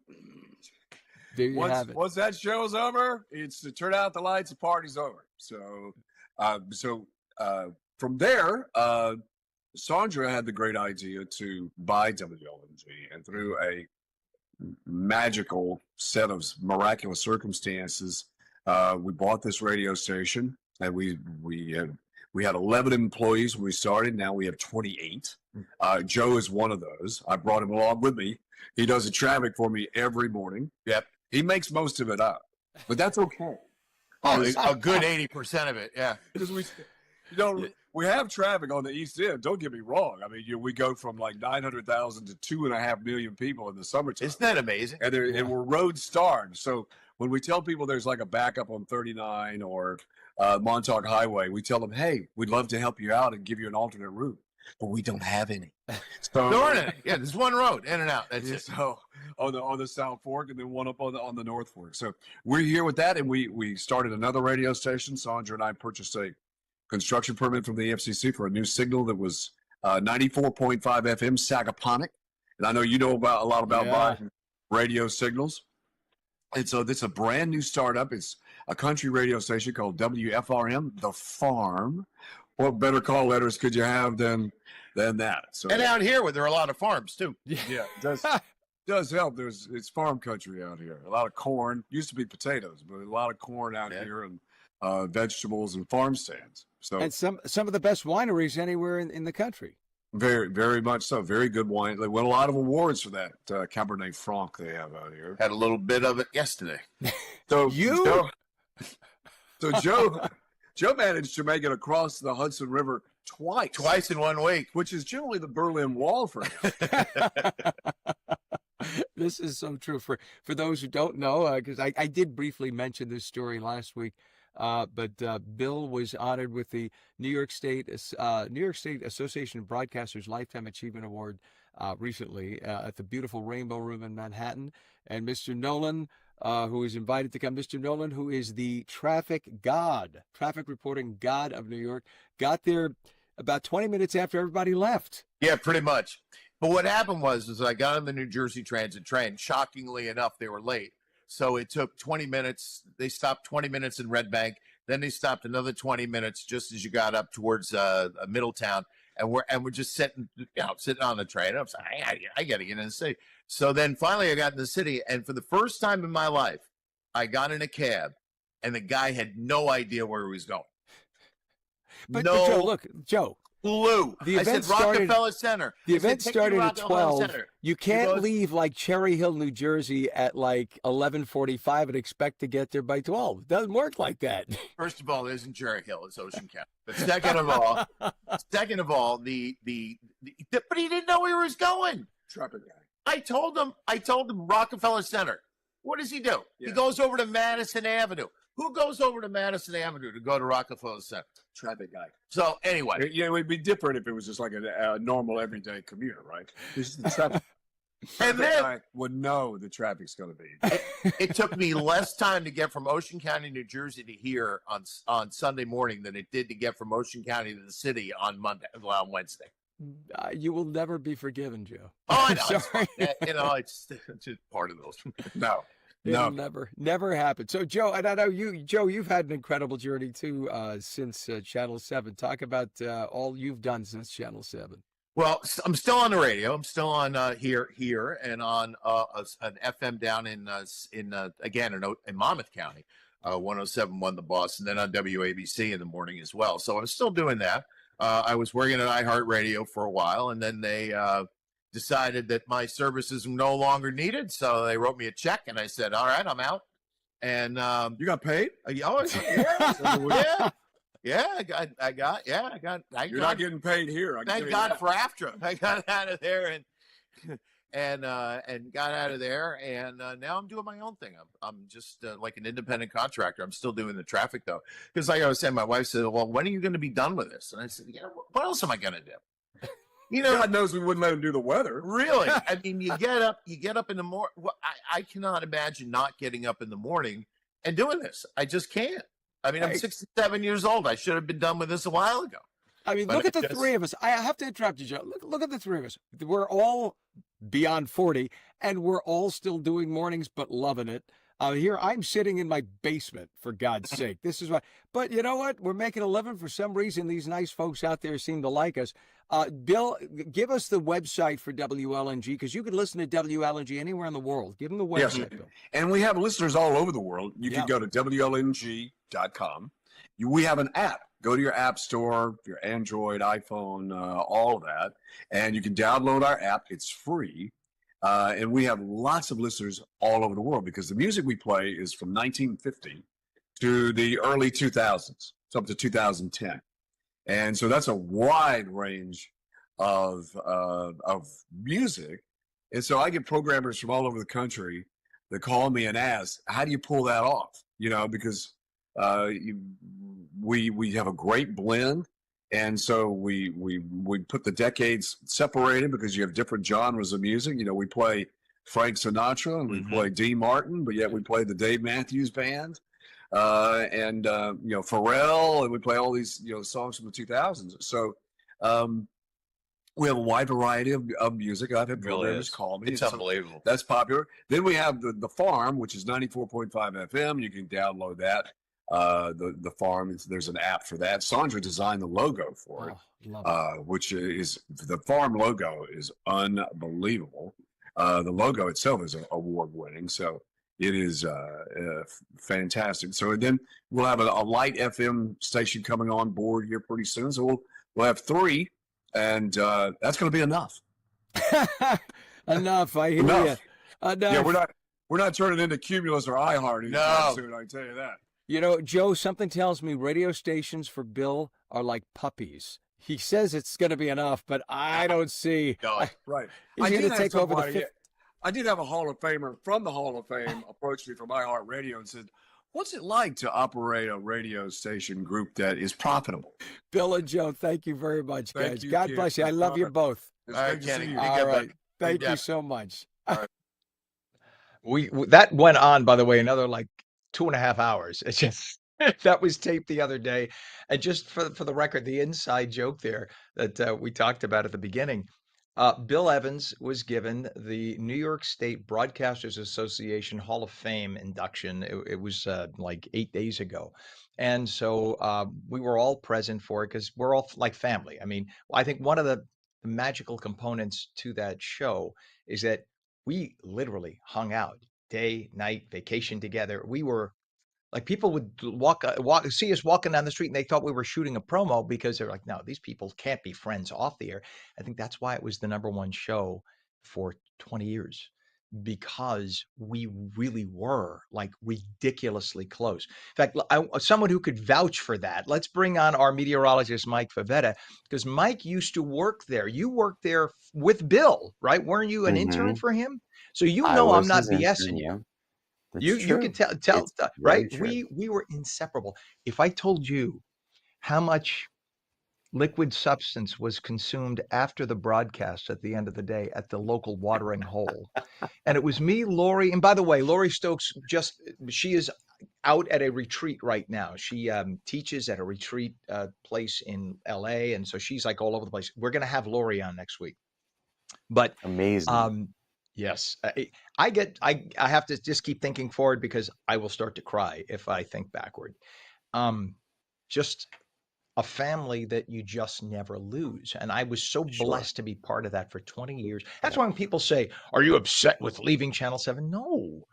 there you have it. Once that show's over, it's to turn out the lights. The party's over. So, from there, Sandra had the great idea to buy WLNG, and through a magical set of miraculous circumstances, we bought this radio station, and we had 11 employees when we started. Now we have 28. Joe is one of those. I brought him along with me. He does the traffic for me every morning. Yep. He makes most of it up, but that's okay. Oh, a good 80% of it. Yeah. Because we have traffic on the East End. Don't get me wrong. I mean, we go from like 900,000 to 2.5 million people in the summertime. Isn't that amazing? And we're road starved. So when we tell people there's like a backup on 39 or Montauk Highway, we tell them, hey, we'd love to help you out and give you an alternate route, but we don't have any. So There aren't any. Yeah, there's one road in and out. That's it. So on the South Fork, and then one up on the North Fork. So we're here with that, and we started another radio station. Sandra and I purchased a construction permit from the FCC for a new signal that was 94.5 FM Sagaponack. And I know you know a lot about buying radio signals. And so this is a brand new startup. It's a country radio station called WFRM, The Farm. What better call letters could you have than that? So, And out here where there are a lot of farms too. yeah, it does help. It's farm country out here. A lot of corn. Used to be potatoes, but a lot of corn out here, and vegetables and farm stands. So And some of the best wineries anywhere in the country. very, very much so. Very good wine. They won a lot of awards for that Cabernet Franc they have out here. Had a little bit of it yesterday. So Joe managed to make it across the Hudson River twice in 1 week, which is generally the Berlin Wall for him. This is so true for those who don't know, because I did briefly mention this story last week. But Bill was honored with the New York State Association of Broadcasters Lifetime Achievement Award recently at the beautiful Rainbow Room in Manhattan. And Mr. Nolan, who was invited to come, Mr. Nolan, who is the traffic reporting god of New York, got there about 20 minutes after everybody left. Yeah, pretty much. But what happened was I got on the New Jersey Transit train. Shockingly enough, they were late. So it took 20 minutes. They stopped 20 minutes in Red Bank. Then they stopped another 20 minutes just as you got up towards Middletown. And we're just sitting on the train. I was like, I got to get in the city. So then finally I got in the city. And for the first time in my life, I got in a cab and the guy had no idea where he was going. But Joe, clue. The event said Rockefeller Center. The event started at 12. Center. You can't leave like Cherry Hill, New Jersey at like 11:45 and expect to get there by 12. It doesn't work like that. First of all, it isn't Cherry Hill, it's Ocean County. But second of all, but he didn't know where he was going. Traffic guy. I told him Rockefeller Center. What does he do? Yeah. He goes over to Madison Avenue. Who goes over to Madison Avenue to go to Rockefeller Center? Traffic guy. So anyway, it would be different if it was just like a normal everyday commuter, right? The traffic. And then I would know the traffic's going to be. It took me less time to get from Ocean County, New Jersey, to here on Sunday morning than it did to get from Ocean County to the city on Wednesday. You will never be forgiven, Joe. Oh, I know. Sorry. It's just part of those. No. It'll never happen. So, Joe, and I know you've had an incredible journey too since Channel 7. Talk about all you've done since Channel 7. Well, I'm still on the radio. I'm still on here and on an FM down in Monmouth County, 107.1 The Boss, and then on WABC in the morning as well. So I'm still doing that. I was working at iHeartRadio for a while, and then they decided that my services were no longer needed, so they wrote me a check, and I said, "All right, I'm out." And you got paid? Yeah, I got. You're not getting paid here. Thank God for AFTRA. I got out of there and got out of there, and now I'm doing my own thing. I'm just like an independent contractor. I'm still doing the traffic though, because like I was saying, my wife said, "Well, when are you going to be done with this?" And I said, "What else am I going to do?" God knows we wouldn't let him do the weather. Really? I mean, you get up in the morning. Well, I cannot imagine not getting up in the morning and doing this. I just can't. I mean, I'm 67 years old. I should have been done with this a while ago. I mean, look at the three of us. I have to interrupt you, Joe. Look at the three of us. We're all beyond 40, and we're all still doing mornings, but loving it. Here I'm sitting in my basement, for God's sake. This is what, but you know what? We're making a living. For some reason, these nice folks out there seem to like us. Bill, give us the website for WLNG, because you can listen to WLNG anywhere in the world. Give them the Yes. website, Bill. And we have listeners all over the world. You Yeah. can go to WLNG.com. We have an app. Go to your app store, your Android, iPhone, all of that. And you can download our app. It's free. And we have lots of listeners all over the world, because the music we play is from 1950 to the early 2000s, so up to 2010. And so that's a wide range of music. And so I get programmers from all over the country that call me and ask, how do you pull that off? You know, because we have a great blend. And so we put the decades separated, because you have different genres of music. You know, we play Frank Sinatra and we play Dean Martin, but yet we play the Dave Matthews Band, and you know, Pharrell, and we play all these, you know, songs from the 2000s. So we have a wide variety of music. I've had programmers call me. It's unbelievable. That's popular. Then we have the Farm, which is 94.5 FM. You can download that. The Farm, there's an app for that. Sandra designed the logo for it, which is, the Farm logo is unbelievable. The logo itself is award winning, so it is fantastic. So then we'll have a light FM station coming on board here pretty soon. So we'll have 3, and that's going to be enough. Enough. I hear Enough. you. Enough. Yeah, we're not turning into Cumulus or iHeart anytime soon, I can tell you that. You know, Joe, something tells me radio stations for Bill are like puppies. He says it's going to be enough, but I don't see. Right. He's going to take over the fifth. I did have a Hall of Famer from the Hall of Fame approach me from iHeartRadio and said, what's it like to operate a radio station group that is profitable? Bill and Joe, thank you very much, guys. Thank you, God Ken. bless you. I love you both. It's great to see you. All right. Thank you so much. We that went on, by the way, another like 2.5 hours. It's just that was taped the other day. And just for the record, the inside joke there that we talked about at the beginning, Bill Evans was given the New York State Broadcasters Association Hall of Fame induction. It was like 8 days ago. And so we were all present for it, because we're all like family. I mean, I think one of the magical components to that show is that we literally hung out day, night, vacation together. We were like, people would see us walking down the street and they thought we were shooting a promo, because they're like, no, these people can't be friends off the air. I think that's why it was the #1 show for 20 years, because we really were like ridiculously close. In fact, someone who could vouch for that, let's bring on our meteorologist, Mike Favetta, because Mike used to work there. You worked there with Bill, right? Weren't you an intern for him? So you know I'm not BSing you. You can tell right? We were inseparable. If I told you how much liquid substance was consumed after the broadcast at the end of the day at the local watering hole, and it was me, Lori, and by the way, Lori Stokes, she is out at a retreat right now. She teaches at a retreat place in LA, and so she's like all over the place. We're going to have Lori on next week. But amazing. Yes, I have to just keep thinking forward, because I will start to cry if I think backward. Just a family that you just never lose. And I was so blessed to be part of that for 20 years. That's why when people say, are you upset with leaving Channel 7? No.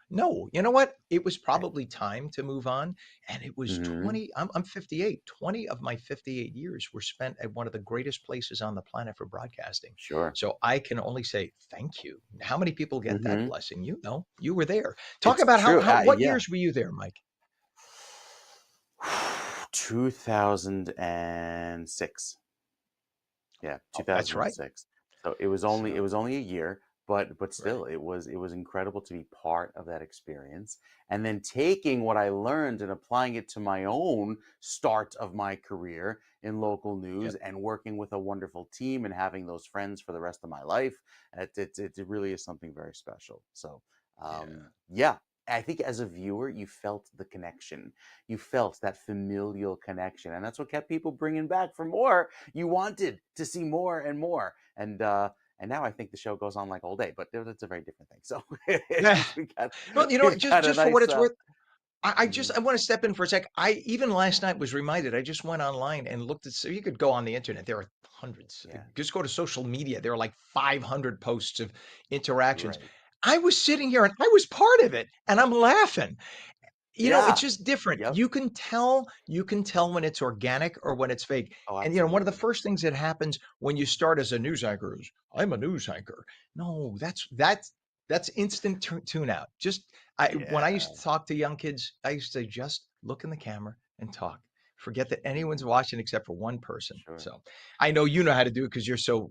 You know what? It was probably time to move on. And it was 20, I'm 58. 20 of my 58 years were spent at one of the greatest places on the planet for broadcasting. Sure. So I can only say thank you. How many people get that blessing? You know, you were there. Talk about what years were you there, Mike? 2006. Yeah, 2006. That's right. So it was only a year, but still it was incredible to be part of that experience, and then taking what I learned and applying it to my own start of my career in local news and working with a wonderful team and having those friends for the rest of my life. It really is something very special. So I think as a viewer, you felt the connection. You felt that familial connection. And that's what kept people bringing back for more. You wanted to see more and more. And And now I think the show goes on like all day, but it's a very different thing. So Yeah. Well, we've got a just for what nice it's worth, mhm. I want to step in for a sec. I even last night was reminded. I just went online and looked at. So you could go on the internet. There are hundreds. Yeah. Just go to social media. There are like 500 posts of interactions. Right. I was sitting here and I was part of it, and I'm laughing. It's Yeah. just different. Yep. You can tell when it's organic or when it's fake. Oh, And one of the absolutely. first things that happens when you start as a news anchor is, I'm a news anchor. No, that's instant tune out. Just when I Yeah. used to talk to young kids, I used to say, just look in the camera and talk. Forget that anyone's watching except for one person. Sure. So I know you know how to do it because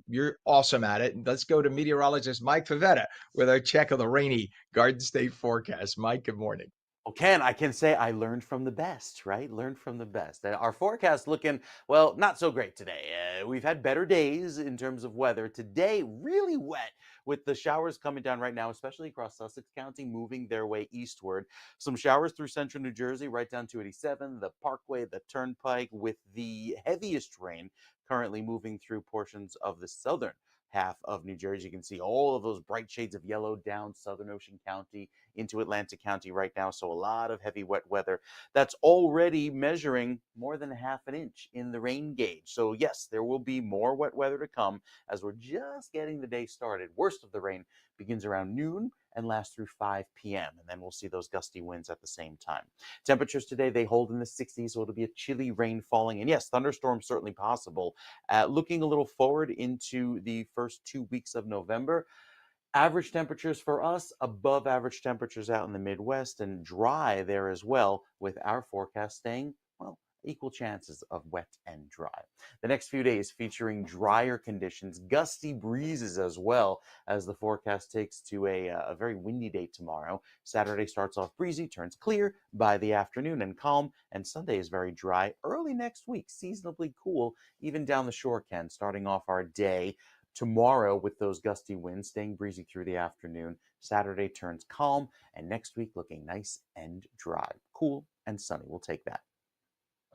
you're awesome at it. Let's go to meteorologist Mike Favetta with our check of the rainy Garden State forecast. Mike, good morning. Well, Ken, I can say I learned from the best, right? Learned from the best. Our forecast looking, well, not so great today. We've had better days in terms of weather. Today, really wet with the showers coming down right now, especially across Sussex County, moving their way eastward. Some showers through central New Jersey, right down to 87, the Parkway, the Turnpike, with the heaviest rain currently moving through portions of the southern half of New Jersey. You can see all of those bright shades of yellow down southern Ocean County into Atlantic County right now. So a lot of heavy wet weather that's already measuring more than half an inch in the rain gauge. So yes, there will be more wet weather to come as we're just getting the day started. Worst of the rain begins around noon and lasts through 5 p.m. And then we'll see those gusty winds at the same time. Temperatures today, they hold in the 60s, so it'll be a chilly rain falling. And yes, thunderstorms certainly possible. Looking a little forward into the first 2 weeks of November, average temperatures for us, above average temperatures out in the Midwest, and dry there as well, with our forecast staying, well, equal chances of wet and dry. The next few days featuring drier conditions, gusty breezes as well, as the forecast takes to a very windy day tomorrow. Saturday starts off breezy, turns clear by the afternoon and calm, and Sunday is very dry. Early next week, seasonably cool, even down the shore, Ken, starting off our day tomorrow with those gusty winds, staying breezy through the afternoon. Saturday turns calm, and next week looking nice and dry. Cool and sunny. We'll take that.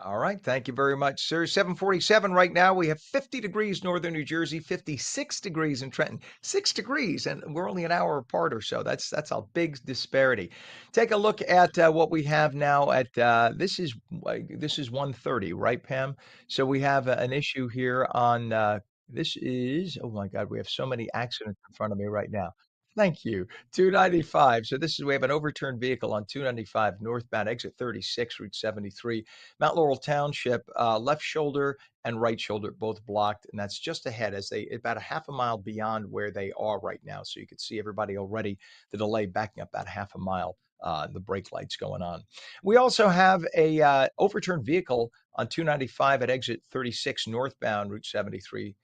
All right. Thank you very much, sir. 747 right now. We have 50 degrees northern New Jersey, 56 degrees in Trenton, 6 degrees, and we're only an hour apart or so. That's a big disparity. Take a look at what we have now at this is 1:30, right, Pam? So we have an issue here on this is, oh my God, we have so many accidents in front of me right now. Thank you. 295. So we have an overturned vehicle on 295 northbound exit 36, Route 73. Mount Laurel Township, left shoulder and right shoulder both blocked, and that's just ahead as they about a half a mile beyond where they are right now. So you can see everybody already, the delay backing up about half a mile. The brake lights going on. We also have a overturned vehicle on 295 at exit 36 northbound Route 73.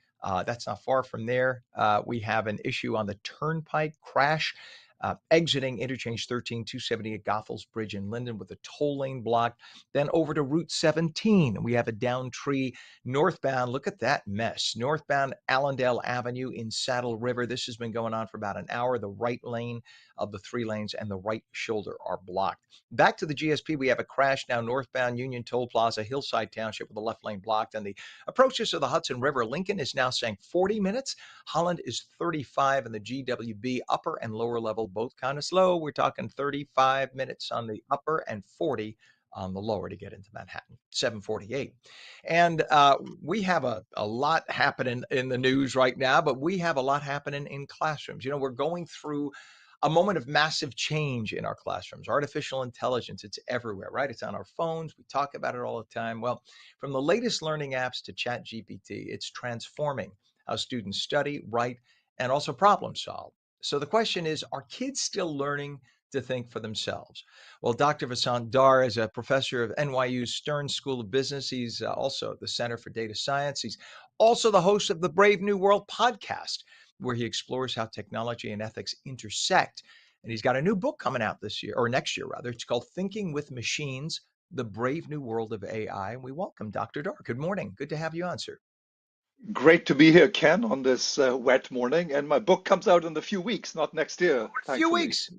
That's not far from there. We have an issue on the Turnpike crash. Exiting interchange 13, 270 at Goethals Bridge in Linden with a toll lane blocked. Then over to Route 17, we have a down tree northbound. Look at that mess. Northbound Allendale Avenue in Saddle River. This has been going on for about an hour. The right lane of the 3 lanes and the right shoulder are blocked. Back to the GSP, we have a crash now northbound Union Toll Plaza, Hillside Township with the left lane blocked. And the approaches to the Hudson River, Lincoln is now saying 40 minutes. Holland is 35, and the GWB upper and lower level both kind of slow. We're talking 35 minutes on the upper and 40 on the lower to get into Manhattan. 748. And we have a lot happening in the news right now, but we have a lot happening in classrooms. We're going through a moment of massive change in our classrooms. Artificial intelligence, it's everywhere, right? It's on our phones. We talk about it all the time. Well, from the latest learning apps to ChatGPT, it's transforming how students study, write, and also problem solve. So the question is, are kids still learning to think for themselves? Well, Dr. Vasant Dar is a professor of NYU's Stern School of Business. He's also at the Center for Data Science. He's also the host of the Brave New World podcast, where he explores how technology and ethics intersect. And he's got a new book coming out this year, or next year rather. It's called Thinking with Machines, The Brave New World of AI. And we welcome Dr. Dar. Good morning. Good to have you on, sir. Great to be here, Ken, on this wet morning. And my book comes out in a few weeks, not next year, A few thankfully. weeks.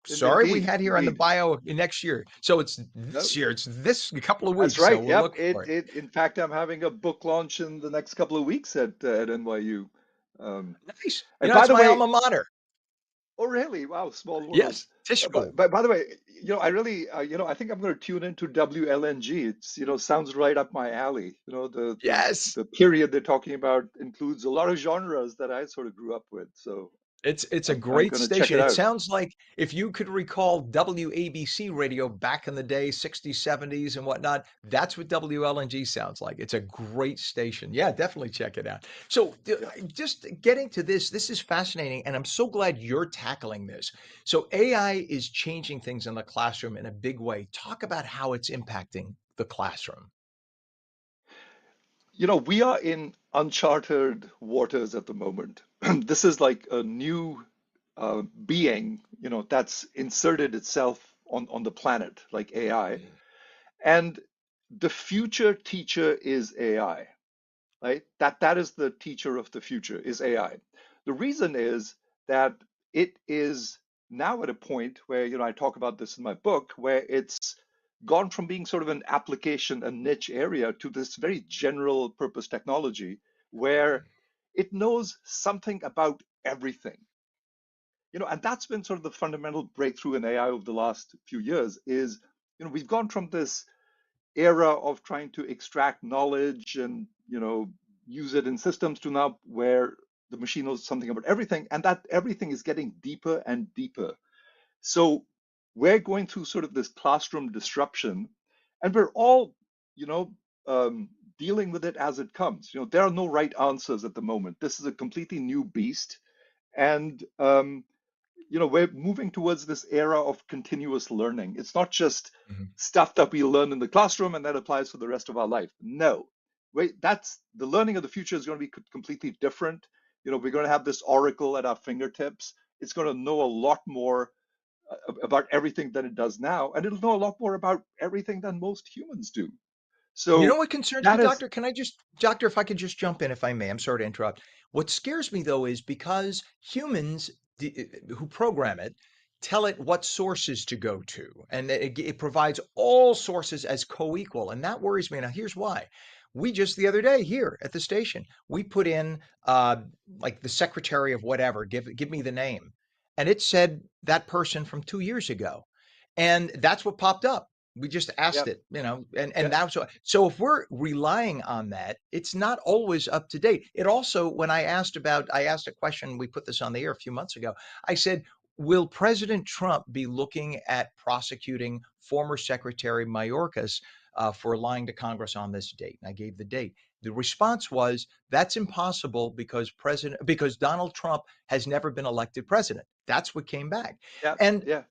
Sorry, we had here on the Indeed. bio next year. So it's No, this year. It's this a couple of that's weeks. So right. we'll Yep. look for it. In fact, I'm having a book launch in the next couple of weeks at NYU. Nice. And by That's the my way, alma mater. oh really? Wow, small world. Yes, fish school. But by the way, I really, I think I'm going to tune into WLNG. It's, sounds right up my alley. Yes. The period they're talking about includes a lot of genres that I sort of grew up with. So It's a I'm great going to check station. it It out. sounds like if you could recall WABC radio back in the day, 60s, 70s and whatnot, that's what WLNG sounds like. It's a great station. Yeah, definitely check it out. So Yeah. just getting to this is fascinating, and I'm so glad you're tackling this. So AI is changing things in the classroom in a big way. Talk about how it's impacting the classroom. We are in uncharted waters at the moment. This is like a new being, that's inserted itself on the planet, like AI. And the future teacher is AI, right? That is the teacher of the future is AI. The reason is that it is now at a point where, I talk about this in my book, where it's gone from being sort of an application, a niche area to this very general purpose technology where it knows something about everything. And that's been sort of the fundamental breakthrough in AI over the last few years is, we've gone from this era of trying to extract knowledge and use it in systems to now where the machine knows something about everything, and that everything is getting deeper and deeper. So we're going through sort of this classroom disruption, and we're all you know dealing with it as it comes. There are no right answers at the moment. This is a completely new beast, and we're moving towards this era of continuous learning. It's not just stuff that we learn in the classroom and that applies for the rest of our life. No, wait, that's the learning of the future is going to be completely different. We're going to have this oracle at our fingertips. It's going to know a lot more about everything than it does now, and it'll know a lot more about everything than most humans do. You know So what concerns me, that is, doctor? Doctor, if I could just jump in, if I may, I'm sorry to interrupt. What scares me though is because humans who program it tell it what sources to go to, and it provides all sources as co-equal, and that worries me. Now, here's why. We just the other day here at the station, we put in like the secretary of whatever, give me the name, and it said that person from 2 years ago, and that's what popped up. We just yeah, asked it, and yeah, now so if we're relying on that, it's not always up to date. It also, when I asked a question, we put this on the air a few months ago. I said, will President Trump be looking at prosecuting former Secretary Mayorkas for lying to Congress on this date? And I gave the date. The response was, that's impossible because Donald Trump has never been elected president. That's what came back. yeah, And yeah.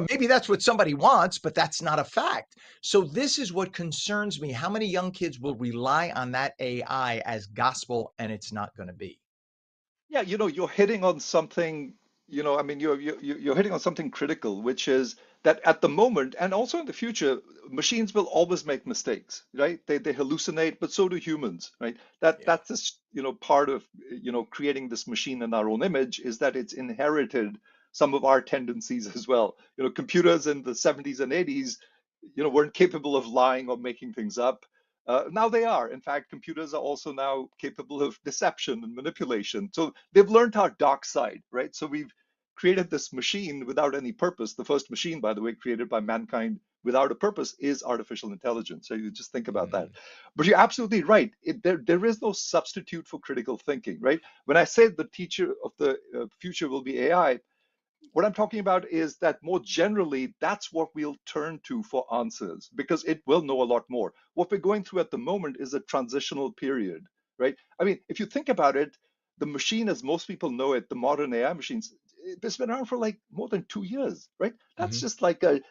maybe that's what somebody wants, but that's not a fact. So this is what concerns me. How many young kids will rely on that AI as gospel and it's not going to be? Yeah, you're hitting on something, I mean, you're hitting on something critical, which is that at the moment and also in the future, machines will always make mistakes, right? They hallucinate, but so do humans, right? That's just, part of, creating this machine in our own image is that it's inherited some of our tendencies as well. Computers in the 70s and 80s, weren't capable of lying or making things up. Now they are. In fact, computers are also now capable of deception and manipulation. So they've learned our dark side, right? So we've created this machine without any purpose. The first machine, by the way, created by mankind without a purpose is artificial intelligence. So you just think about that. But you're absolutely right. There is no substitute for critical thinking, right? When I say the teacher of the future will be AI, what I'm talking about is that more generally, that's what we'll turn to for answers because it will know a lot more. What we're going through at the moment is a transitional period, right? I mean, if you think about it, the machine, as most people know it, the modern AI machines, it's been around for like more than 2 years, right? That's just like the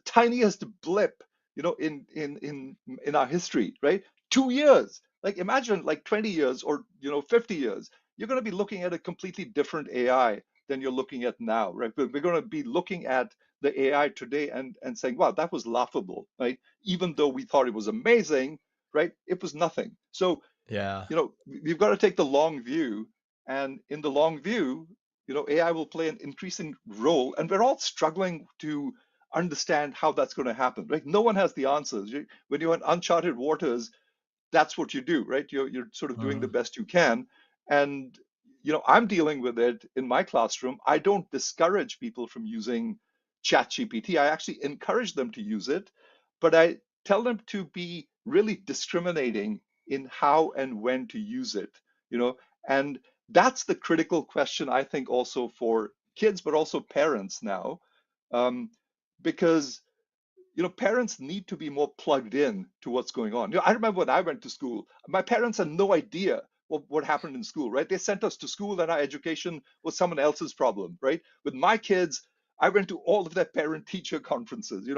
tiniest blip, in our history, right? 2 years. Like imagine like 20 years or 50 years. You're going to be looking at a completely different AI than you're looking at now, right? But we're going to be looking at the AI today and saying, wow, that was laughable, right? Even though we thought it was amazing, right? It was nothing. So, Yeah. we've got to take the long view. And in the long view, AI will play an increasing role. And we're all struggling to understand how that's going to happen, right? No one has the answers. When you're in uncharted waters, that's what you do, right? You're sort of doing the best you can. And I'm dealing with it in my classroom. I don't discourage people from using ChatGPT. I actually encourage them to use it, but I tell them to be really discriminating in how and when to use it, and that's the critical question, I think, also for kids, but also parents now, um, because parents need to be more plugged in to what's going on. I remember when I went to school, my parents had no idea what happened in school, right? They sent us to school and our education was someone else's problem, right? With my kids, I went to all of their parent-teacher conferences.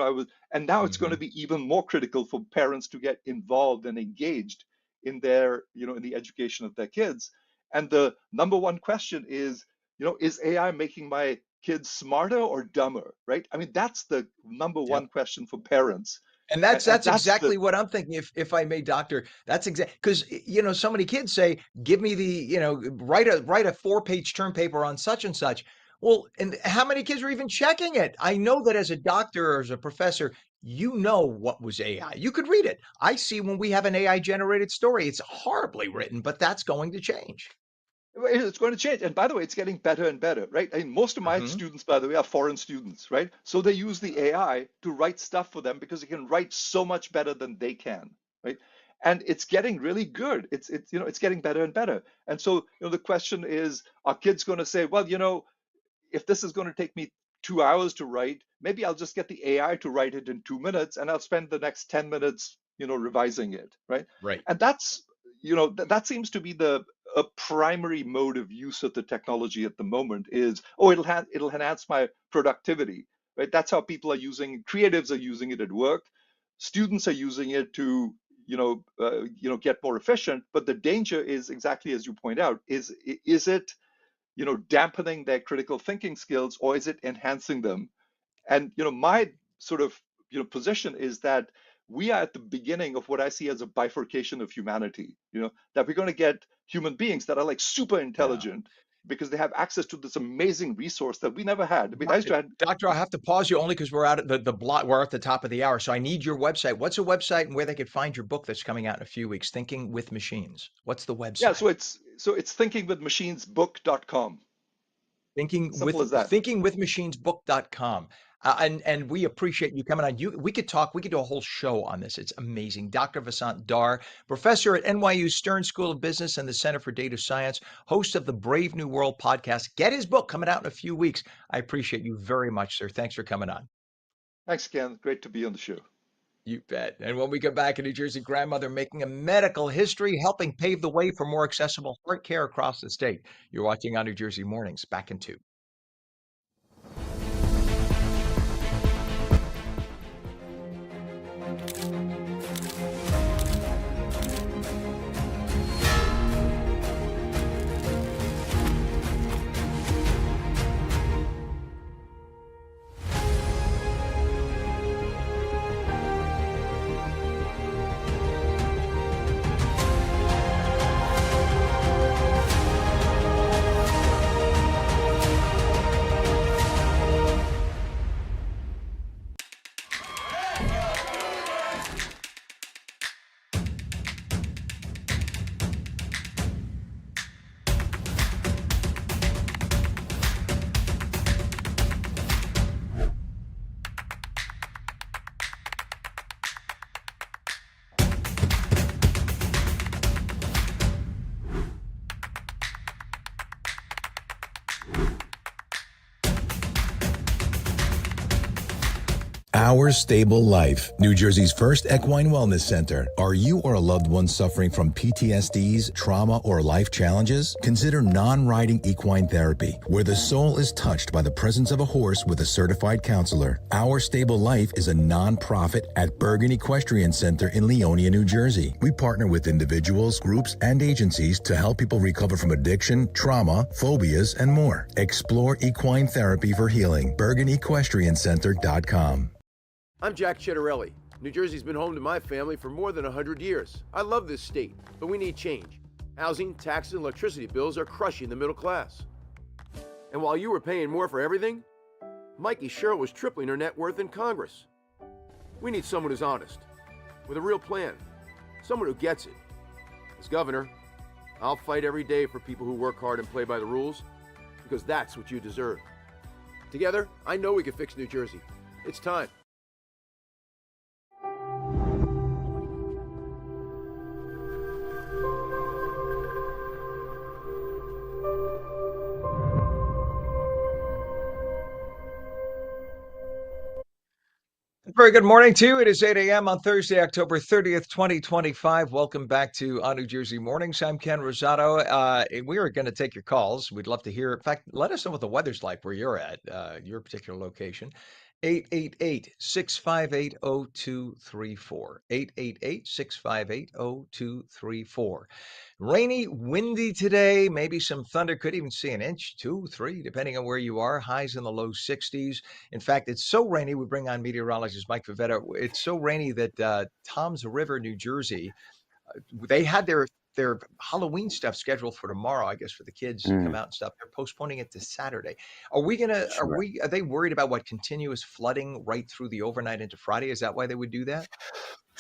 And now it's going to be even more critical for parents to get involved and engaged in in the education of their kids. And the number one question is AI making my kids smarter or dumber, right? I mean, that's the number one question for parents. And And, that's that's the exactly what I'm thinking. If I may, doctor, that's exactly because so many kids say, "Give me the write a 4-page term paper on such and such." Well, and how many kids are even checking it? I know that as a doctor or as a professor, you know what was AI. You could read it. I see when we have an AI generated story, it's horribly written, but that's going to change. It's going to change. And by the way, it's getting better and better, right? I mean, most of my students, by the way, are foreign students, right? So they use the AI to write stuff for them because it can write so much better than they can, right? And it's getting really good. It's getting better and better. And so, the question is, are kids going to say, well, if this is going to take me 2 hours to write, maybe I'll just get the AI to write it in 2 minutes and I'll spend the next 10 minutes, revising it, right? Right. And that's, that seems to be a primary mode of use of the technology at the moment is, it'll enhance my productivity, right? That's how people are creatives are using it at work. Students are using it to, get more efficient. But the danger is exactly as you point out, is it dampening their critical thinking skills or is it enhancing them? And my sort of position is that we are at the beginning of what I see as a bifurcation of humanity. That we're going to get human beings that are like super intelligent because they have access to this amazing resource that we never had. I mean, I used to have, Doctor, I have to pause you only because we're out at the block. We're at the top of the hour, so I need your website. What's a website and where they could find your book that's coming out in a few weeks? Thinking with Machines. What's the yeah. website? So it's thinkingwithmachinesbook.com. Simple as that. Thinkingwithmachinesbook.com. And we appreciate you coming on. We could do a whole show on this. It's amazing. Dr. Vasant Dar, professor at NYU Stern School of Business and the Center for Data Science, host of the Brave New World podcast. Get his book coming out in a few weeks. I appreciate you very much, sir. Thanks for coming on. Thanks, Ken. Great to be on the show. You bet. And when we come back, a New Jersey grandmother making a medical history, helping pave the way for more accessible heart care across the state. You're watching on New Jersey Mornings. Back in 2. Our Stable Life, New Jersey's first equine wellness center. Are you or a loved one suffering from PTSDs, trauma, or life challenges? Consider non-riding equine therapy, where the soul is touched by the presence of a horse with a certified counselor. Our Stable Life is a non-profit at Bergen Equestrian Center in Leonia, New Jersey. We partner with individuals, groups, and agencies to help people recover from addiction, trauma, phobias, and more. Explore equine therapy for healing. BergenEquestrianCenter.com. I'm Jack Chittarelli. New Jersey's been home to my family for more than 100 years. I love this state, but we need change. Housing, taxes, and electricity bills are crushing the middle class. And while you were paying more for everything, Mikey Sherrill was tripling her net worth in Congress. We need someone who's honest, with a real plan, someone who gets it. As governor, I'll fight every day for people who work hard and play by the rules, because that's what you deserve. Together, I know we can fix New Jersey. It's time. Very good morning to you. It is 8 a.m. on Thursday, October 30th, 2025. Welcome back to ONNJ Jersey Mornings. I'm Ken Rosato. And we are going to take your calls. We'd love to hear. In fact, let us know what the weather's like where you're at, your particular location. 888-658-0234. 888-658-0234. Rainy, windy today, maybe some thunder, could even see an inch, 2, 3, depending on where you are. Highs in the low 60s. In fact, it's so rainy, we bring on meteorologist Mike Favetta. It's so rainy that Tom's River, New Jersey, they had their Halloween stuff scheduled for tomorrow, I guess, for the kids to come out and stuff. They're postponing it to Saturday. Sure. Are they worried about what continuous flooding right through the overnight into Friday? Is that why they would do that?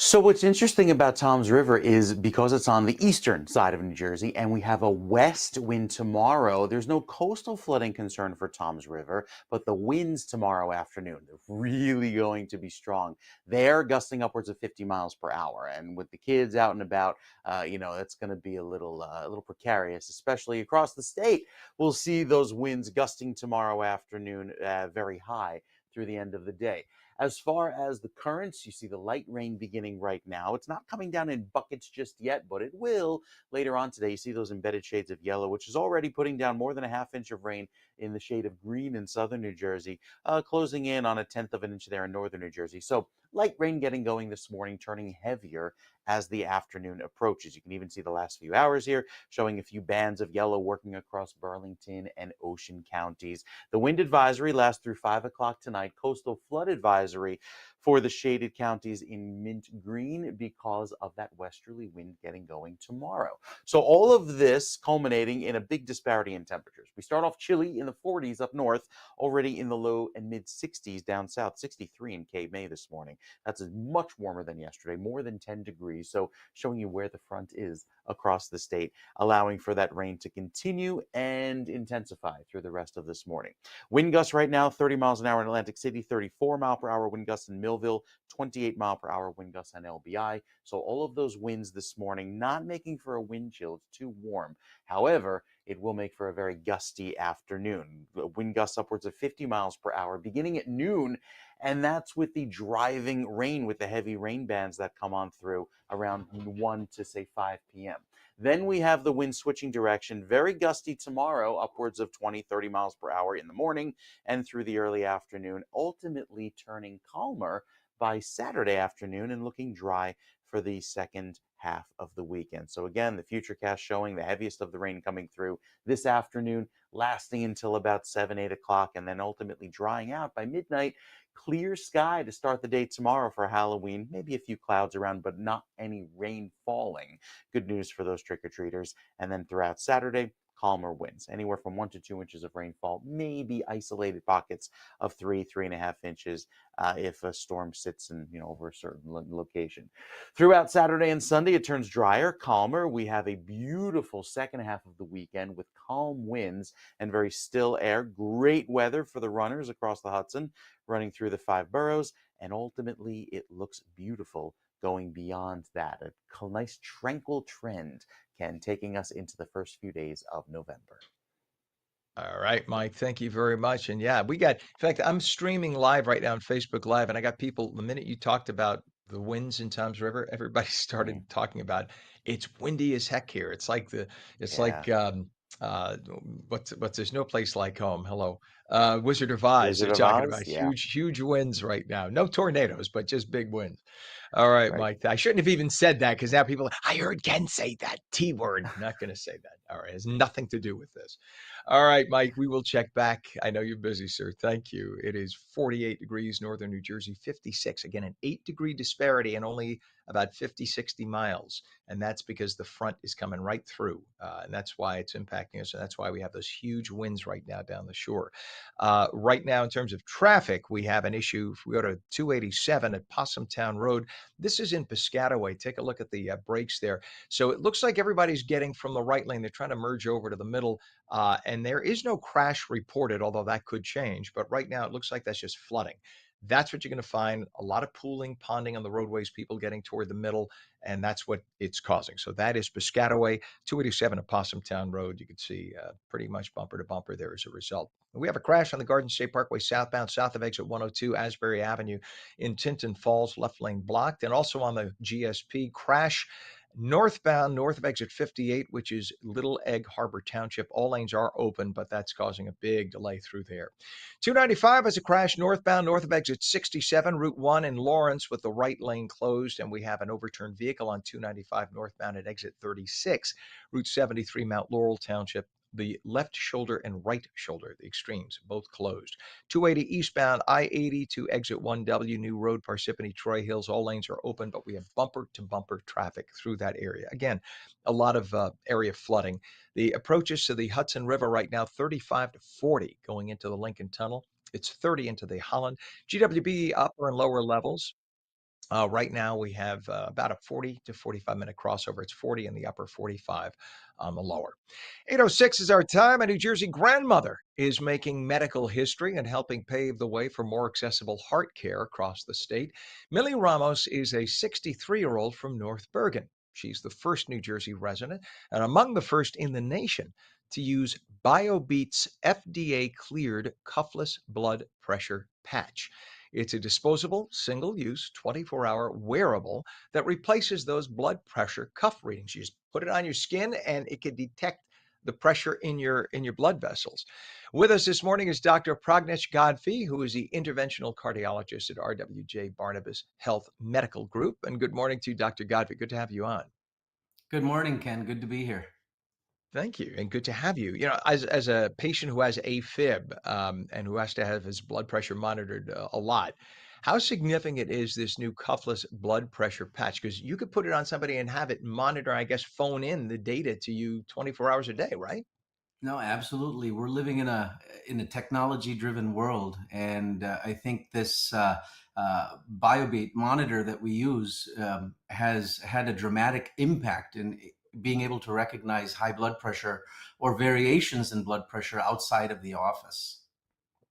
So what's interesting about Tom's River is because it's on the eastern side of New Jersey and we have a west wind tomorrow, there's no coastal flooding concern for Tom's River, but the winds tomorrow afternoon, they're really going to be strong. They're gusting upwards of 50 miles per hour. And with the kids out and about, that's going to be a little precarious, especially across the state. We'll see those winds gusting tomorrow afternoon very high through the end of the day. As far as the currents, you see the light rain beginning right now. It's not coming down in buckets just yet, but it will later on today. You see those embedded shades of yellow, which is already putting down more than a half inch of rain in the shade of green in southern New Jersey, closing in on a tenth of an inch there in northern New Jersey. So light rain getting going this morning, turning heavier as the afternoon approaches. You can even see the last few hours here showing a few bands of yellow working across Burlington and Ocean counties. The wind advisory lasts through 5 o'clock tonight. Coastal flood advisory for the shaded counties in mint green because of that westerly wind getting going tomorrow. So all of this culminating in a big disparity in temperatures. We start off chilly in the 40s up north, already in the low and mid 60s down south, 63 in Cape May this morning. That's much warmer than yesterday, more than 10 degrees. So showing you where the front is across the state, allowing for that rain to continue and intensify through the rest of this morning. Wind gusts right now, 30 miles an hour in Atlantic City, 34 mile per hour wind gusts in Millville, 28 mile per hour wind gusts on LBI. So all of those winds this morning, not making for a wind chill. It's too warm. However, it will make for a very gusty afternoon. Wind gusts upwards of 50 miles per hour beginning at noon. And that's with the driving rain, with the heavy rain bands that come on through around 1 to say 5 p.m. Then we have the wind switching direction, very gusty tomorrow, upwards of 20, 30 miles per hour in the morning and through the early afternoon, ultimately turning calmer by Saturday afternoon and looking dry for the second half of the weekend. So again, the futurecast showing the heaviest of the rain coming through this afternoon, lasting until about 7, 8 o'clock, and then ultimately drying out by midnight. Clear sky to start the day tomorrow for Halloween. Maybe a few clouds around, but not any rain falling. Good news for those trick-or-treaters. And then throughout Saturday, calmer winds, anywhere from 1 to 2 inches of rainfall, maybe isolated pockets of 3.5 inches if a storm sits in, over a certain location. Throughout Saturday and Sunday, it turns drier, calmer. We have a beautiful second half of the weekend with calm winds and very still air. Great weather for the runners across the Hudson, running through the 5 boroughs, and ultimately it looks beautiful going beyond that. A nice tranquil trend, Ken, taking us into the first few days of November. All right, Mike, thank you very much. And yeah, in fact, I'm streaming live right now on Facebook Live, and I got people, the minute you talked about the winds in Tom's River, everybody started talking about it's windy as heck here. It's like Yeah. uh, what's there's no place like home. Hello. Wizard of Oz. Wizard They're of talking Oz? about Yeah. huge winds right now. No tornadoes, but just big winds. All right, Right. Mike. I shouldn't have even said that because now people, I heard Ken say that T word. Not going to say that. All right. It has nothing to do with this. All right, Mike, we will check back. I know you're busy, sir. Thank you. It is 48 degrees northern New Jersey, 56. Again, an 8-degree disparity and only about 50, 60 miles. And that's because the front is coming right through. And that's why it's impacting us. And that's why we have those huge winds right now down the shore. Right now, in terms of traffic, we have an issue. If we go to 287 at Possumtown Road, This is in Piscataway. Take a look at the brakes there. So it looks like everybody's getting from the right lane. They're trying to merge over to the middle, and there is no crash reported, although that could change. But right now, it looks like that's just flooding. That's what you're going to find. A lot of pooling, ponding on the roadways, people getting toward the middle, and that's what it's causing. So that is Piscataway, 287 Opossum Town Road. You can see pretty much bumper to bumper there as a result. We have a crash on the Garden State Parkway southbound, south of exit 102, Asbury Avenue in Tinton Falls, left lane blocked, and also on the GSP crash northbound, north of exit 58, which is Little Egg Harbor Township. All lanes are open, but that's causing a big delay through there. 295 has a crash northbound, north of exit 67, Route 1 in Lawrence with the right lane closed, and we have an overturned vehicle on 295 northbound at exit 36, Route 73, Mount Laurel Township. The left shoulder and right shoulder, the extremes, both closed. 280 eastbound, I-80 to exit 1W, New Road, Parsippany Troy Hills. All lanes are open, but we have bumper-to-bumper traffic through that area. Again, a lot of area flooding. The approaches to the Hudson River right now, 35 to 40 going into the Lincoln Tunnel. It's 30 into the Holland. GWB upper and lower levels. Right now, we have about a 40 to 45-minute crossover. It's 40 in the upper, 45 on the lower. 8:06 is our time. A New Jersey grandmother is making medical history and helping pave the way for more accessible heart care across the state. Millie Ramos is a 63-year-old from North Bergen. She's the first New Jersey resident and among the first in the nation to use BioBeat's FDA-cleared cuffless blood pressure patch. It's a disposable, single-use, 24-hour wearable that replaces those blood pressure cuff readings. You just put it on your skin, and it can detect the pressure in your blood vessels. With us this morning is Dr. Pragnesh Godfrey, who is the interventional cardiologist at RWJ Barnabas Health Medical Group. And good morning to you, Dr. Godfrey. Good to have you on. Good morning, Ken. Good to be here. Thank you, and good to have you. You know, as a patient who has AFib and who has to have his blood pressure monitored a lot, how significant is this new cuffless blood pressure patch? Because you could put it on somebody and have it monitor, I guess, phone in the data to you 24 hours a day, right? No, absolutely. We're living in a technology-driven world, and I think this BioBeat monitor that we use has had a dramatic impact in being able to recognize high blood pressure or variations in blood pressure outside of the office.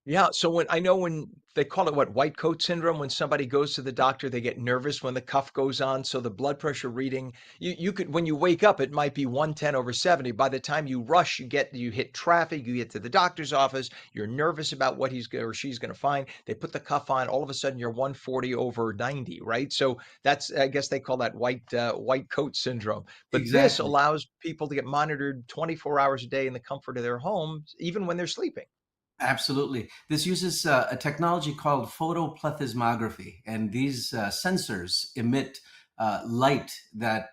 Yeah, so when they call it what, white coat syndrome, when somebody goes to the doctor, they get nervous when the cuff goes on. So the blood pressure reading, you could, when you wake up, it might be 110/70. By the time you rush, you hit traffic, you get to the doctor's office, you're nervous about what he's or she's going to find. They put the cuff on, all of a sudden you're 140/90, right? So that's, I guess they call that white coat syndrome. But this Exactly. allows people to get monitored 24 hours a day in the comfort of their home, even when they're sleeping. Absolutely. This uses a technology called photoplethysmography, and these sensors emit light that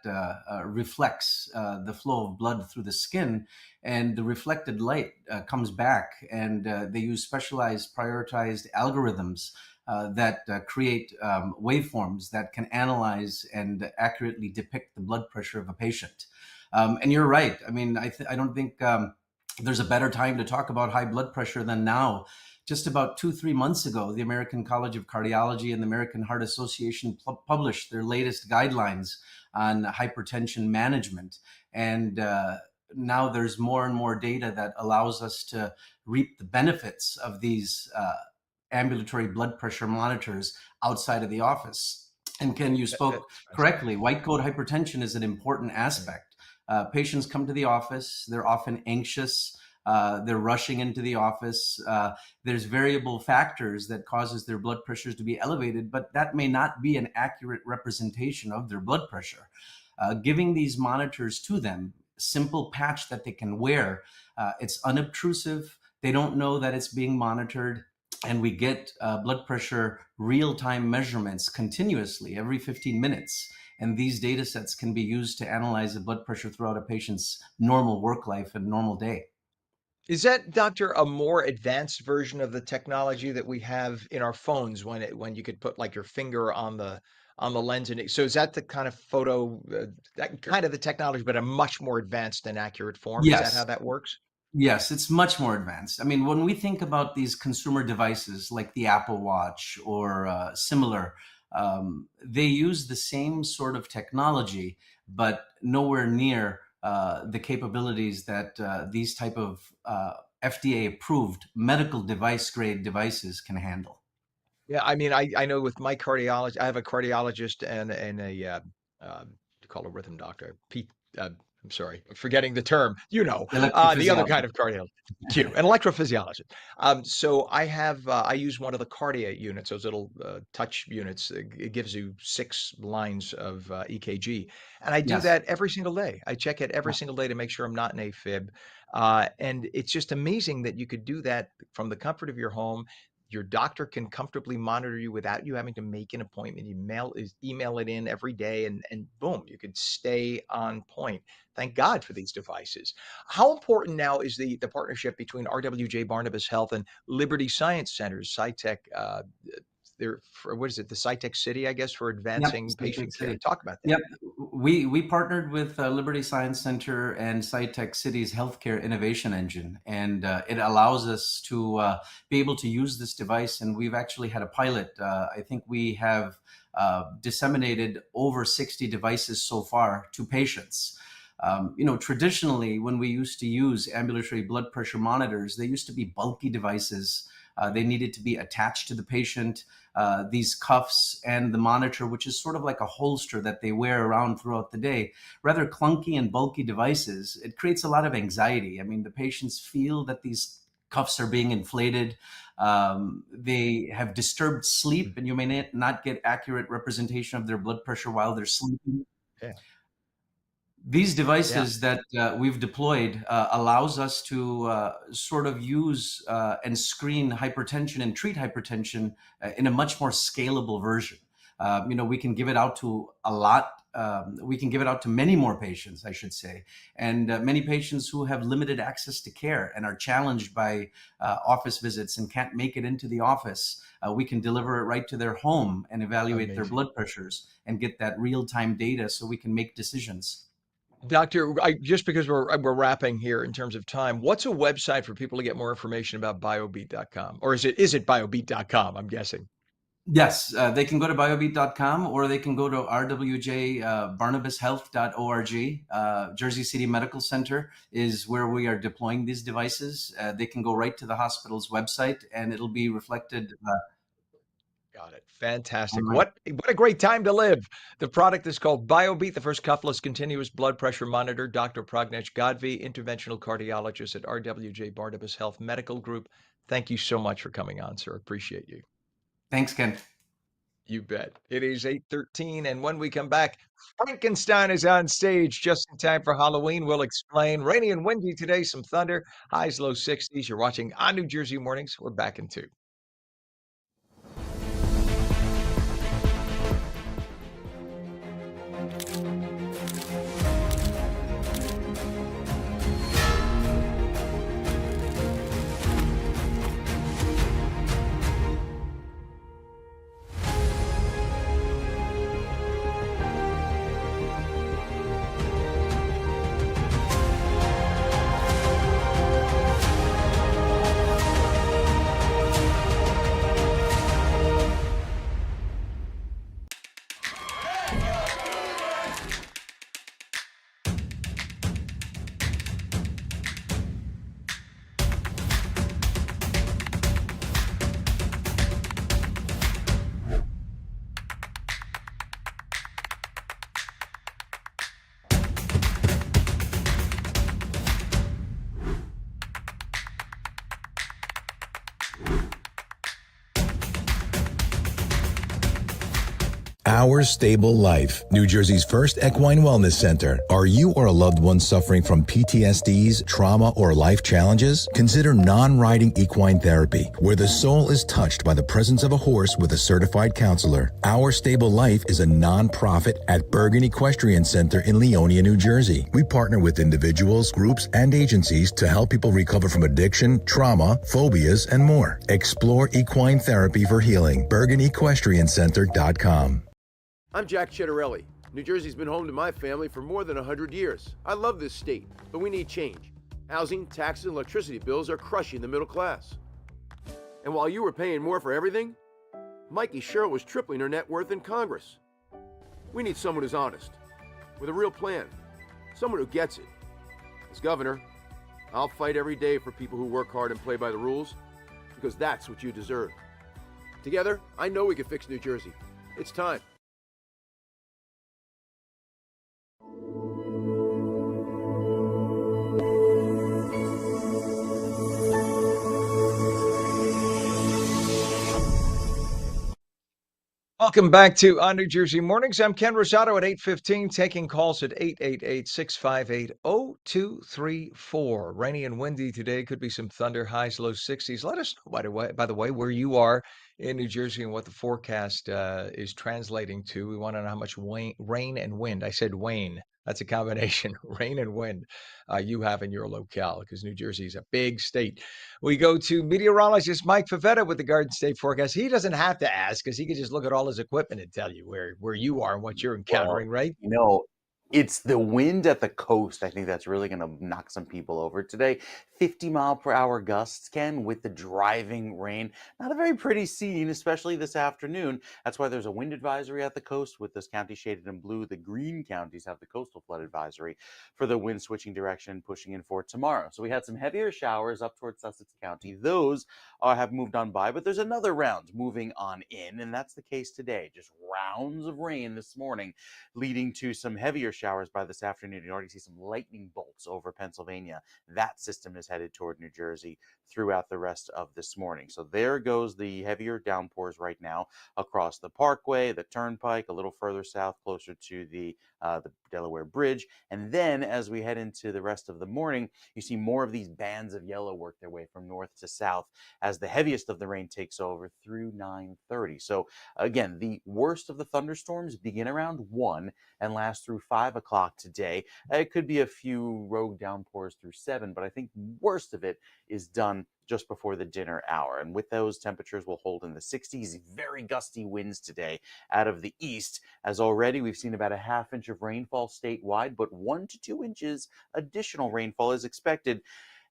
reflects the flow of blood through the skin, and the reflected light comes back, and they use specialized prioritized algorithms that create waveforms that can analyze and accurately depict the blood pressure of a patient. And you're right. I mean, I don't think there's a better time to talk about high blood pressure than now. Just about 2-3 months ago, the American College of Cardiology and the American Heart Association published their latest guidelines on hypertension management. And now there's more and more data that allows us to reap the benefits of these ambulatory blood pressure monitors outside of the office. And Ken, you spoke correctly. White coat hypertension is an important aspect. Patients come to the office, they're often anxious, they're rushing into the office. There's variable factors that causes their blood pressures to be elevated, but that may not be an accurate representation of their blood pressure. Giving these monitors to them, simple patch that they can wear, it's unobtrusive, they don't know that it's being monitored, and we get blood pressure real-time measurements continuously every 15 minutes. And these data sets can be used to analyze the blood pressure throughout a patient's normal work life and normal day. Is that, doctor, a more advanced version of the technology that we have in our phones when you could put like your finger on the lens so is that the kind of that kind of the technology, but a much more advanced and accurate form? Is that how Yes. that works? Yes, it's much more advanced. I mean, when we think about these consumer devices like the Apple Watch or similar, they use the same sort of technology, but nowhere near the capabilities that these type of FDA-approved medical device grade devices can handle. Yeah, I mean, I know with my cardiologist, I have a cardiologist and a you call a rhythm doctor. I'm sorry, I'm forgetting the term. The other kind Electrophysiology. of cardiologist. Q, an electrophysiologist. So I have I use one of the cardiac units, those little touch units. It gives you 6 lines of EKG, and I do Yes. that every single day. I check it every Yeah. single day to make sure I'm not in AFib. And it's just amazing that you could do that from the comfort of your home. Your doctor can comfortably monitor you without you having to make an appointment. You email it in every day, and boom, you could stay on point. Thank God for these devices. How important now is the partnership between RWJ Barnabas Health and Liberty Science Center's SciTech? They're for, what is it? The SciTech City, I guess, for Yep. advancing Salt Lake patient care. City. Talk about that. Yep. We partnered with Liberty Science Center and SciTech City's Healthcare Innovation Engine, and it allows us to be able to use this device. And we've actually had a pilot. I think we have disseminated over 60 devices so far to patients. Traditionally, when we used to use ambulatory blood pressure monitors, they used to be bulky devices. They needed to be attached to the patient. These cuffs and the monitor, which is sort of like a holster that they wear around throughout the day, rather clunky and bulky devices. It creates a lot of anxiety. I mean, the patients feel that these cuffs are being inflated. They have disturbed sleep, and you may not get accurate representation of their blood pressure while they're sleeping. Yeah. These Yeah. devices that we've deployed allows us to sort of use and screen hypertension and treat hypertension in a much more scalable version. We can give it out to a lot. We can give it out to many more patients, I should say, and many patients who have limited access to care and are challenged by office visits and can't make it into the office. We can deliver it right to their home and evaluate their Amazing. blood pressures and get that real-time data so we can make decisions. Doctor, just because we're wrapping here in terms of time, what's a website for people to get more information about biobeat.com? Or is it biobeat.com, I'm guessing? Yes, they can go to biobeat.com or they can go to rwjbarnabashealth.org. Jersey City Medical Center is where we are deploying these devices. They can go right to the hospital's website and it'll be reflected. Got it. Fantastic. Online. What a great time to live. The product is called BioBeat, the first cuffless continuous blood pressure monitor. Dr. Pragnesh Gadvi, interventional cardiologist at RWJ Barnabas Health Medical Group. Thank you so much for coming on, sir. Appreciate you. Thanks, Ken. You bet. It is 8:13, and when we come back, Frankenstein is on stage just in time for Halloween. We'll explain. Rainy and windy today, some thunder, highs low 60s. You're watching on New Jersey Mornings. We're back in 2. Our Stable Life, New Jersey's first equine wellness center. Are you or a loved one suffering from PTSDs, trauma, or life challenges? Consider non-riding equine therapy, where the soul is touched by the presence of a horse with a certified counselor. Our Stable Life is a non-profit at Bergen Equestrian Center in Leonia, New Jersey. We partner with individuals, groups, and agencies to help people recover from addiction, trauma, phobias, and more. Explore equine therapy for healing. BergenEquestrianCenter.com. I'm Jack Chittarelli. New Jersey's been home to my family for more than 100 years. I love this state, but we need change. Housing, taxes, and electricity bills are crushing the middle class. And while you were paying more for everything, Mikey Sherrill was tripling her net worth in Congress. We need someone who's honest, with a real plan, someone who gets it. As governor, I'll fight every day for people who work hard and play by the rules, because that's what you deserve. Together, I know we can fix New Jersey. It's time. Welcome back to On New Jersey Mornings. I'm Ken Rosato at 8:15, taking calls at 888-658-0234. Rainy and windy today. Could be some thunder, highs, low 60s. Let us know, by the way, where you are in New Jersey and what the forecast is translating to. We want to know how much rain and wind. I said Wayne. That's a combination, rain and wind, you have in your locale, because New Jersey is a big state. We go to meteorologist Mike Favetta with the Garden State forecast. He doesn't have to ask, because he can just look at all his equipment and tell you where you are and what you're encountering, right? It's the wind at the coast. I think that's really going to knock some people over today. 50-mile-per-hour gusts, Ken, with the driving rain. Not a very pretty scene, especially this afternoon. That's why there's a wind advisory at the coast with this county shaded in blue. The green counties have the coastal flood advisory for the wind switching direction, pushing in for tomorrow. So we had some heavier showers up towards Sussex County. Those have moved on by, but there's another round moving on in, and that's the case today. Just rounds of rain this morning, leading to some heavier showers by this afternoon. You already see some lightning bolts over Pennsylvania. That system is headed toward New Jersey throughout the rest of this morning. So there goes the heavier downpours right now across the Parkway, the Turnpike, a little further south, closer to the Delaware Bridge. And then as we head into the rest of the morning, you see more of these bands of yellow work their way from north to south as the heaviest of the rain takes over through 9:30. So again, the worst of the thunderstorms begin around 1 and last through 5 o'clock today. It could be a few rogue downpours through 7, but I think worst of it is done just before the dinner hour. And with those, temperatures will hold in the 60s. Very gusty winds today out of the east, as already we've seen about a half inch of rainfall statewide, but 1 to 2 inches additional rainfall is expected.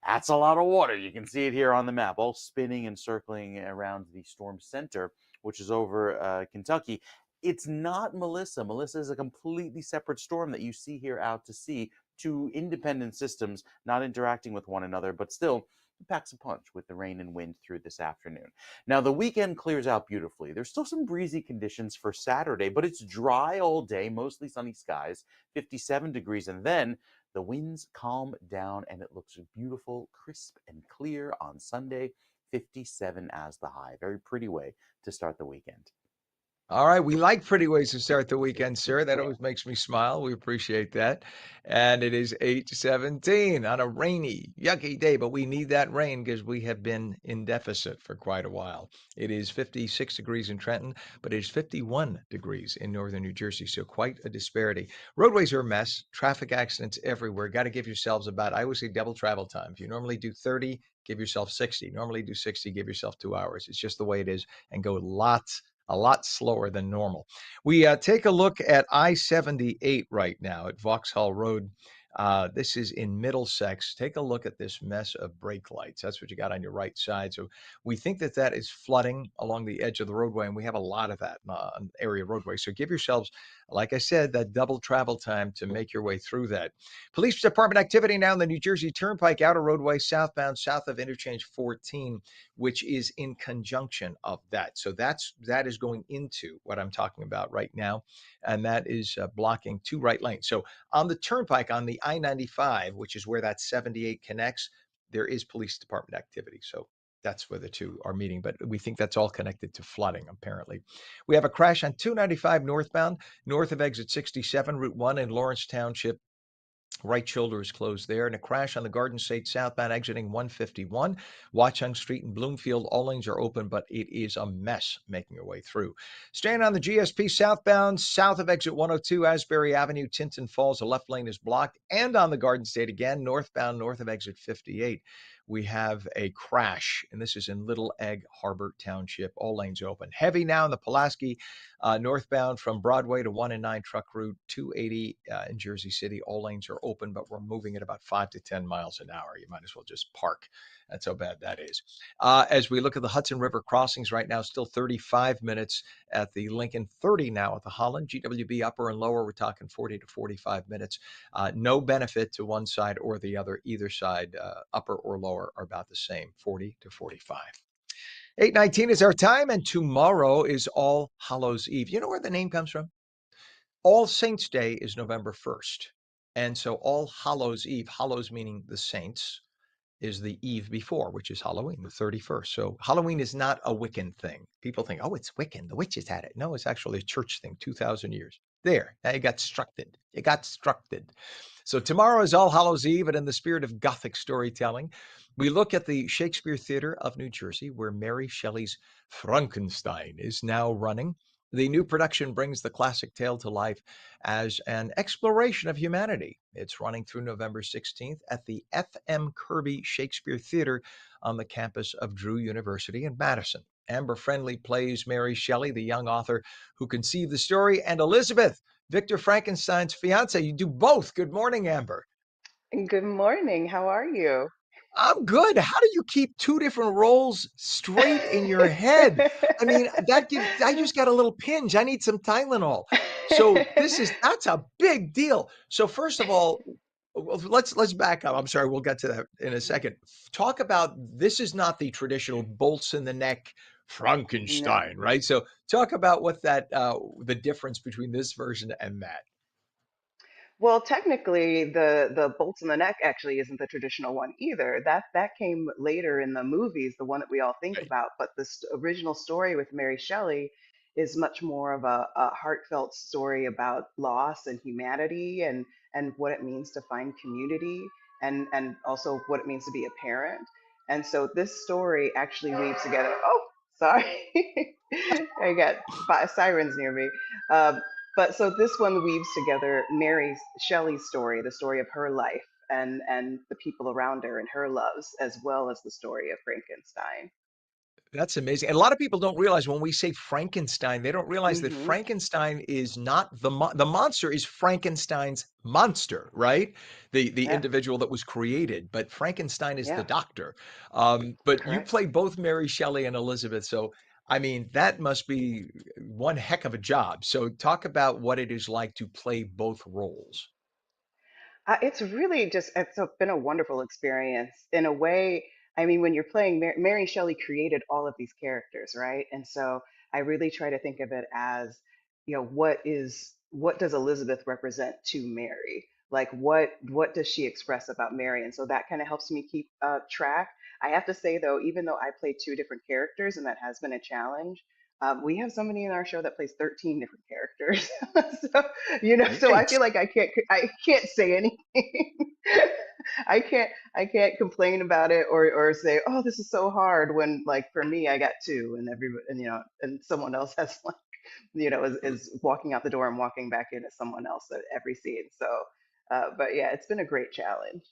That's a lot of water. You can see it here on the map, all spinning and circling around the storm center, which is over Kentucky. It's not Melissa. Melissa is a completely separate storm that you see here out to sea. Two independent systems not interacting with one another, but still packs a punch with the rain and wind through this afternoon. Now, the weekend clears out beautifully. There's still some breezy conditions for Saturday, but it's dry all day, mostly sunny skies, 57 degrees, and then the winds calm down and it looks beautiful, crisp and clear on Sunday, 57 as the high. Very pretty way to start the weekend. All right. We like pretty ways to start the weekend, sir. That always makes me smile. We appreciate that. And it is 8:17 on a rainy, yucky day, but we need that rain because we have been in deficit for quite a while. It is 56 degrees in Trenton, but it is 51 degrees in northern New Jersey. So quite a disparity. Roadways are a mess. Traffic accidents everywhere. Got to give yourselves I always say double travel time. If you normally do 30, give yourself 60. Normally do 60, give yourself 2 hours. It's just the way it is, and go a lot slower than normal. We take a look at I-78 right now at Vauxhall Road. This is in Middlesex. Take a look at this mess of brake lights. That's what you got on your right side. So we think that is flooding along the edge of the roadway, and we have a lot of that on area roadway. So give yourselves, like I said, that double travel time to make your way through that. Police department activity now in the New Jersey Turnpike outer roadway southbound, south of interchange 14, which is in conjunction of that. So that is going into what I'm talking about right now, and that is blocking 2 right lanes. So on the Turnpike, on the I-95, which is where that 78 connects, there is police department activity. So that's where the two are meeting, but we think that's all connected to flooding, apparently. We have a crash on 295 northbound, north of exit 67, Route 1 in Lawrence Township. Right shoulder is closed there, and a crash on the Garden State southbound exiting 151. Watchung Street in Bloomfield, all lanes are open, but it is a mess making your way through. Staying on the GSP southbound, south of exit 102, Asbury Avenue, Tinton Falls, the left lane is blocked. And on the Garden State again, northbound, north of exit 58, we have a crash, and this is in Little Egg Harbor Township. All lanes open. Heavy now in the Pulaski, northbound from Broadway to 1 and 9 truck route 280 in Jersey City. All lanes are open. open, but we're moving at about 5 to 10 miles an hour. You might as well just park. That's how bad that is. As we look at the Hudson River crossings right now, still 35 minutes at the Lincoln, 30 now at the Holland. GWB upper and lower, we're talking 40 to 45 minutes. No benefit to one side or the other. Either side, upper or lower, are about the same, 40 to 45. 8:19 is our time, and tomorrow is All Hallows Eve. You know where the name comes from? All Saints Day is November 1st. And so All Hallows Eve, Hallows meaning the saints, is the eve before, which is Halloween, the 31st. So Halloween is not a Wiccan thing. People think, oh, it's Wiccan. The witches had it. No, it's actually a church thing, 2,000 years. There, now you got structed. You got structed. So tomorrow is All Hallows Eve, and in the spirit of Gothic storytelling, we look at the Shakespeare Theater of New Jersey, where Mary Shelley's Frankenstein is now running. The new production brings the classic tale to life as an exploration of humanity. It's running through November 16th at the F.M. Kirby Shakespeare Theater on the campus of Drew University in Madison. Amber Friendly plays Mary Shelley, the young author who conceived the story, and Elizabeth, Victor Frankenstein's fiance. You do both. Good morning, Amber. Good morning. How are you? I'm good. How do you keep two different roles straight in your head? I mean, I just got a little pinch. I need some Tylenol. So that's a big deal. So first of all, let's back up. I'm sorry, we'll get to that in a second. Talk about, this is not the traditional bolts in the neck Frankenstein, right? So talk about what the difference between this version and that. Well, technically, the bolts in the neck actually isn't the traditional one either. That came later in the movies, the one that we all think about. But the original story with Mary Shelley is much more of a heartfelt story about loss and humanity and what it means to find community and also what it means to be a parent. And so this story actually weaves together. Oh, sorry, I got sirens near me. But so this one weaves together Mary Shelley's story, the story of her life and the people around her and her loves, as well as the story of Frankenstein. That's amazing. And a lot of people don't realize when we say Frankenstein, they don't realize that Hmm. Frankenstein is not the monster is Frankenstein's monster, right? The Yeah, individual that was created, but Frankenstein is the yeah, doctor. But you correct. play both Mary Shelley and Elizabeth, so I mean that must be one heck of a job. So talk about what it is like to play both roles. It's really just been a wonderful experience in a way. I mean, when you're playing Mary Shelley created all of these characters, right? And so I really try to think of it as, what does Elizabeth represent to Mary? Like what does she express about Mary? And so that kind of helps me keep track. I have to say though, even though I play two different characters, and that has been a challenge, we have somebody in our show that plays 13 different characters. So so I Yikes. feel like I can't say anything. I can't complain about it or say, oh, this is so hard, when like for me I got two and everybody and someone else has like is walking out the door and walking back in as someone else at every scene. So but yeah, it's been a great challenge.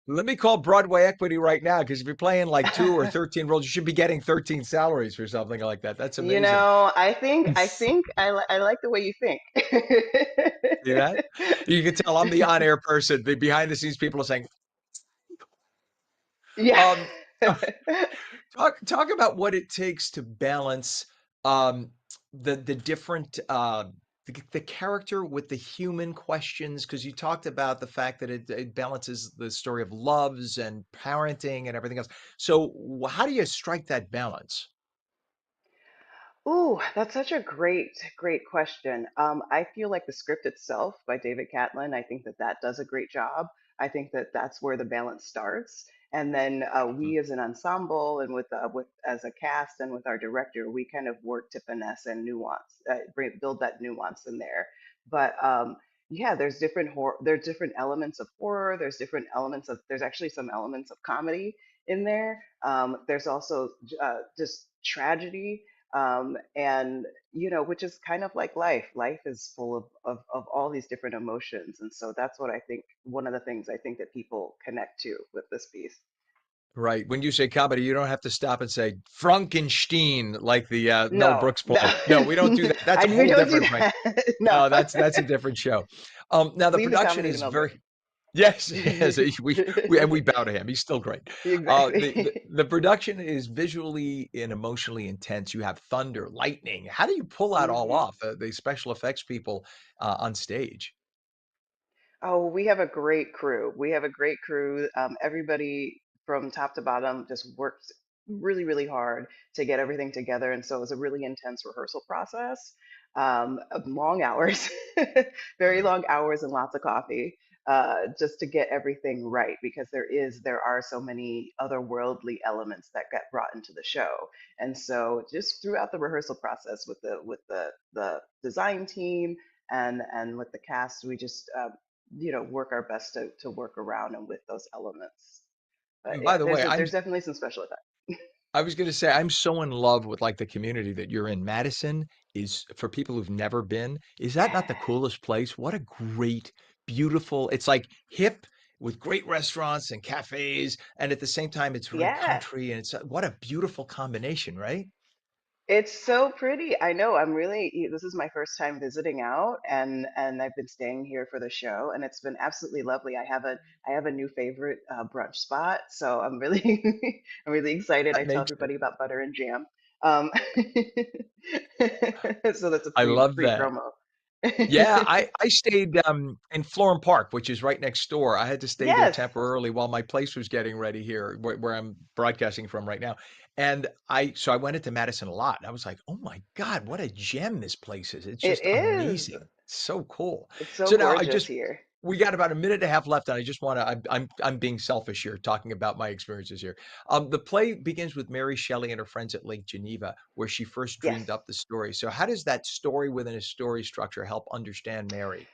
Let me call Broadway Equity right now, because if you're playing like 2 or 13 roles, you should be getting 13 salaries for something like that. That's amazing. I like the way you think. See that? You can tell I'm the on-air person. The behind the scenes people are saying, Yeah. um, talk about what it takes to balance um, the different the character with the human questions, because you talked about the fact that it balances the story of loves and parenting and everything else. So how do you strike that balance? Ooh, that's such a great question. I feel like the script itself by David Catlin, I think that does a great job. I think that that's where the balance starts. And then Mhm. we as an ensemble and with as a cast and with our director, we kind of work to finesse and nuance, build that nuance in there. But yeah, there's different elements of horror. There's actually some elements of comedy in there. There's also just tragedy, and which is kind of like life is full of all these different emotions, and so that's what I think, one of the things I think that people connect to with this piece. Right. When you say comedy, you don't have to stop and say Frankenstein like the Mel No, Brooks play. No, we don't do that. That's a we whole don't do different thing. that. No, No, that's a different show. Now the leave the production comedy to is Mel Brooks. Yes, yes, we bow to him. He's still great. Exactly. The production is visually and emotionally intense. You have thunder, lightning. How do you pull that all Mhm. off? The special effects people on stage. Oh, we have a great crew. We have a great crew. Everybody from top to bottom just worked really, really hard to get everything together. And so it was a really intense rehearsal process, of long hours, very long hours and lots of coffee, just to get everything right because there are so many otherworldly elements that get brought into the show. And so just throughout the rehearsal process with the design team and with the cast, we just work our best to work around and with those elements. But And by yeah, the way, there's definitely some special effects. I was gonna say, I'm so in love with, like, the community that you're in. Madison is for people who've never been, is that not the coolest place? What a great, beautiful it's, like, hip with great restaurants and cafes, and at the same time, it's very Yeah, country, and it's what a beautiful combination, right? it's so pretty. I know. This is my first time visiting out, and I've been staying here for the show, and it's been absolutely lovely. I have a new favorite brunch spot, so I'm really I'm really excited. That I tell makes it everybody about butter and jam. Um, so that's a I free love free that. promo. Yeah, I stayed, in Florham Park, which is right next door. I had to stay there Yes, temporarily while my place was getting ready here, where I'm broadcasting from right now, and I went into Madison a lot, and I was like, "Oh my god, what a gem this place is." It's it just is. amazing. So cool. It's so So now gorgeous here. we got about a minute and a half left, and I just wanna I'm being selfish here, talking about my experiences here. The play begins with Mary Shelley and her friends at Lake Geneva, where she first Yes. dreamed up the story. So how does that story within a story structure help understand Mary?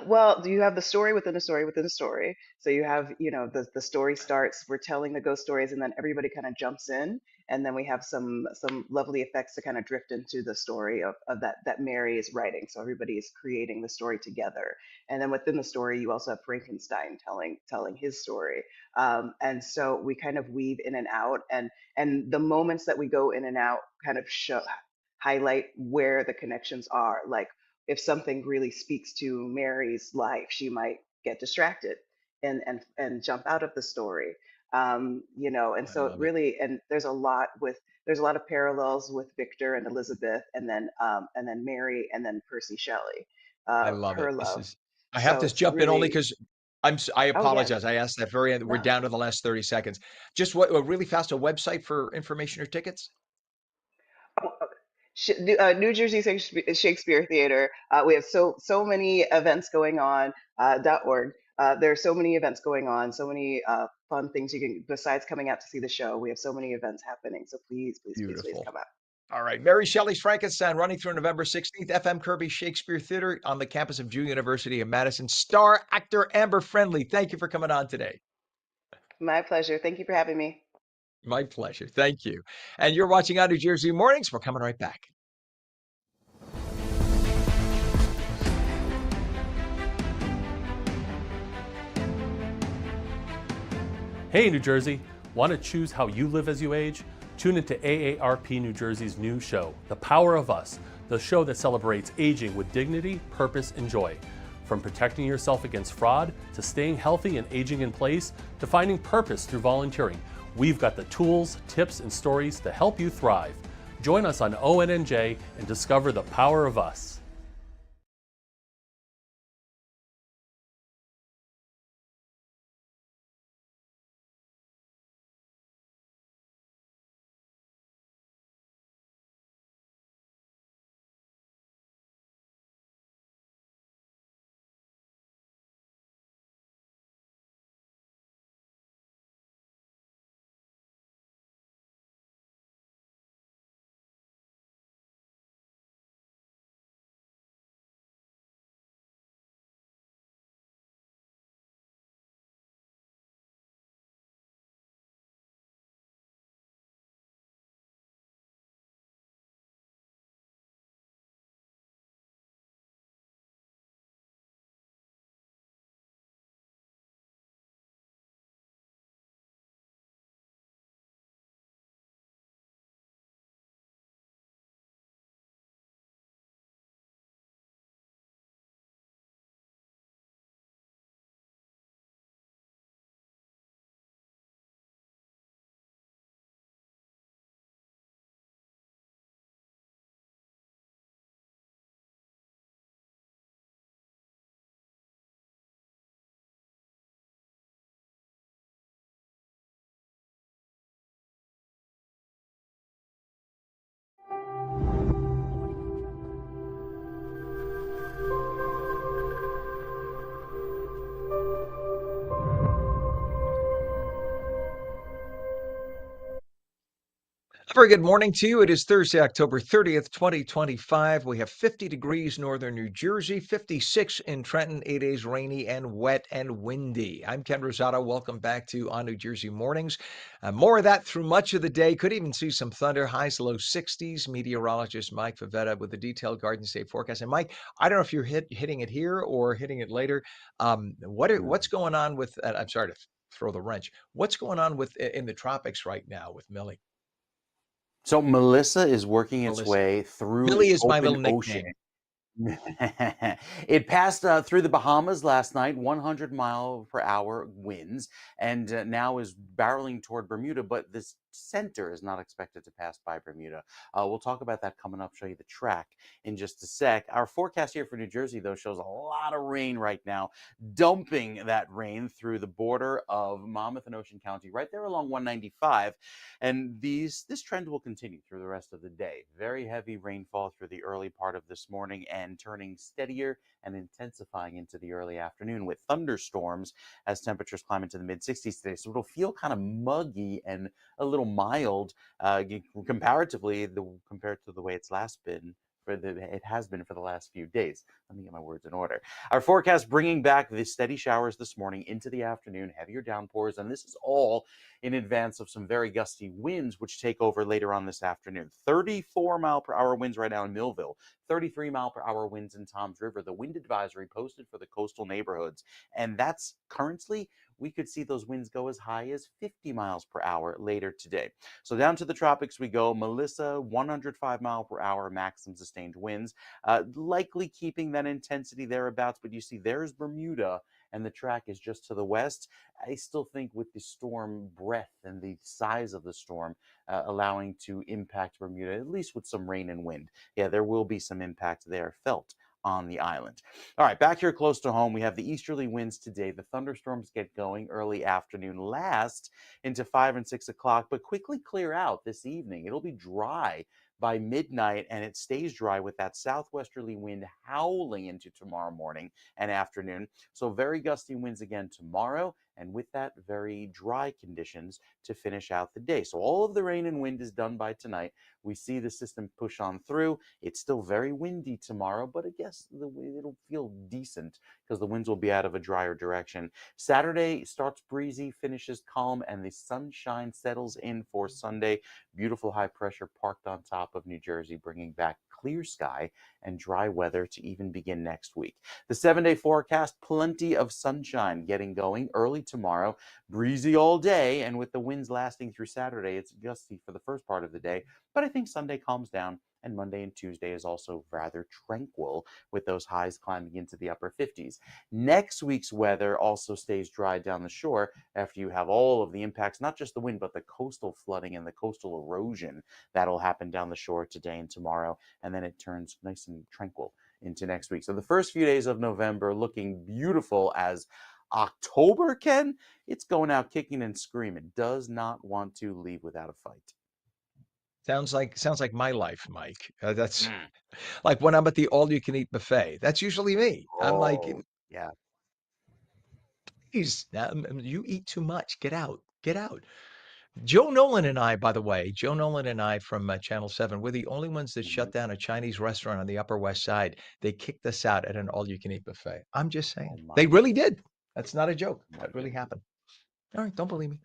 Well, you have the story within a story within a story. So you have, the story starts, we're telling the ghost stories, and then everybody kind of jumps in, and then we have some lovely effects to kind of drift into the story of that Mary is writing. So everybody is creating the story together. And then within the story, you also have Frankenstein telling his story. And so we kind of weave in and out, and the moments that we go in and out kind of highlight where the connections are. Like if something really speaks to Mary's life, she might get distracted and jump out of the story. And I so it love it. really, and there's a lot of parallels with Victor and Elizabeth, and then Mary, and then Percy Shelley, I love it. her This love. is I have So to it's jump in only really, 'cause I oh yes, apologize. I asked that very end. We're no. down to the last 30 seconds. Just really fast, a website for information or tickets? New Jersey Shakespeare Theater. We have so many events going on. .org. There are so many events going on. So many fun things you can besides coming out to see the show. We have so many events happening. So please, please, please, please Beautiful. come out. All right. Mary Shelley's Frankenstein running through November 16th. FM Kirby Shakespeare Theater on the campus of Drew University in Madison. Star actor Amber Friendly. Thank you for coming on today. My pleasure. Thank you for having me. My pleasure. Thank you. And you're watching On New Jersey Mornings. We're coming right back. Hey, New Jersey, want to choose how you live as you age? Tune into AARP New Jersey's new show, The Power of Us, the show that celebrates aging with dignity, purpose, and joy. From protecting yourself against fraud, to staying healthy and aging in place, to finding purpose through volunteering, we've got the tools, tips, and stories to help you thrive. Join us on ONNJ and discover the power of us. Very good morning to you. It is Thursday, October 30th, 2025. We have 50 degrees northern New Jersey, 56 in Trenton, 8 days rainy and wet and windy. I'm Ken Rosato. Welcome back to On New Jersey Mornings. More of that through much of the day. Could even see some thunder, highs, low 60s. Meteorologist Mike Favetta with the detailed Garden State forecast. And Mike, I don't know if you're hitting it here or hitting it later. What's going on with, I'm sorry to throw the wrench. What's going on with in the tropics right now with Millie? So Melissa is working its Melissa. way through Millie the is my open little ocean. nickname. It passed through the Bahamas last night, 100-mile-per-hour winds, and now is barreling toward Bermuda, but this center is not expected to pass by Bermuda. We'll talk about that coming up, show you the track in just a sec. Our forecast here for New Jersey, though, shows a lot of rain right now, dumping that rain through the border of Monmouth and Ocean County, right there along 195. And this trend will continue through the rest of the day. Very heavy rainfall through the early part of this morning and turning steadier and intensifying into the early afternoon with thunderstorms as temperatures climb into the mid 60s today. So it'll feel kind of muggy and a little mild comparatively compared to the way it's last been. It has been for the last few days. Let me get my words in order. Our forecast bringing back the steady showers this morning into the afternoon, heavier downpours, and this is all in advance of some very gusty winds, which take over later on this afternoon. 34-mile-per-hour winds right now in Millville, 33-mile-per-hour winds in Toms River. The wind advisory posted for the coastal neighborhoods, and that's currently, we could see those winds go as high as 50 miles per hour later today. So down to the tropics we go. Melissa, 105-mile-per-hour maximum sustained winds, likely keeping that intensity thereabouts, but you see there's Bermuda, and the track is just to the west. I still think with the storm breadth and the size of the storm allowing to impact Bermuda, at least with some rain and wind. Yeah, there will be some impact there felt on the island. All right, back here close to home, we have the easterly winds today. The thunderstorms get going early afternoon, last into 5 and 6 o'clock, but quickly clear out this evening. It'll be dry by midnight, and it stays dry with that southwesterly wind howling into tomorrow morning and afternoon. So very gusty winds again tomorrow, and with that, very dry conditions to finish out the day. So all of the rain and wind is done by tonight. We see the system push on through. It's still very windy tomorrow, but I guess it'll feel decent because the winds will be out of a drier direction. Saturday starts breezy, finishes calm, and the sunshine settles in for Sunday. Beautiful high pressure parked on top of New Jersey, bringing back clear sky and dry weather to even begin next week. The 7-day forecast, plenty of sunshine getting going early tomorrow, breezy all day, and with the winds lasting through Saturday, it's gusty for the first part of the day, but I think Sunday calms down, and Monday and Tuesday is also rather tranquil with those highs climbing into the upper 50s. Next week's weather also stays dry down the shore after you have all of the impacts, not just the wind, but the coastal flooding and the coastal erosion that'll happen down the shore today and tomorrow, and then it turns nice and tranquil into next week. So the first few days of November looking beautiful as October, Ken, it's going out kicking and screaming. Does not want to leave without a fight. Sounds like my life, Mike. That's like when I'm at the all-you-can-eat buffet. That's usually me. I'm like, Oh, yeah. "Please, you eat too much. Get out. Get out." Joe Nolan and I, by the way, Joe Nolan and I from Channel 7, we're the only ones that shut down a Chinese restaurant on the Upper West Side. They kicked us out at an all-you-can-eat buffet. I'm just saying. They really did. That's not a joke. That really happened. All right, don't believe me.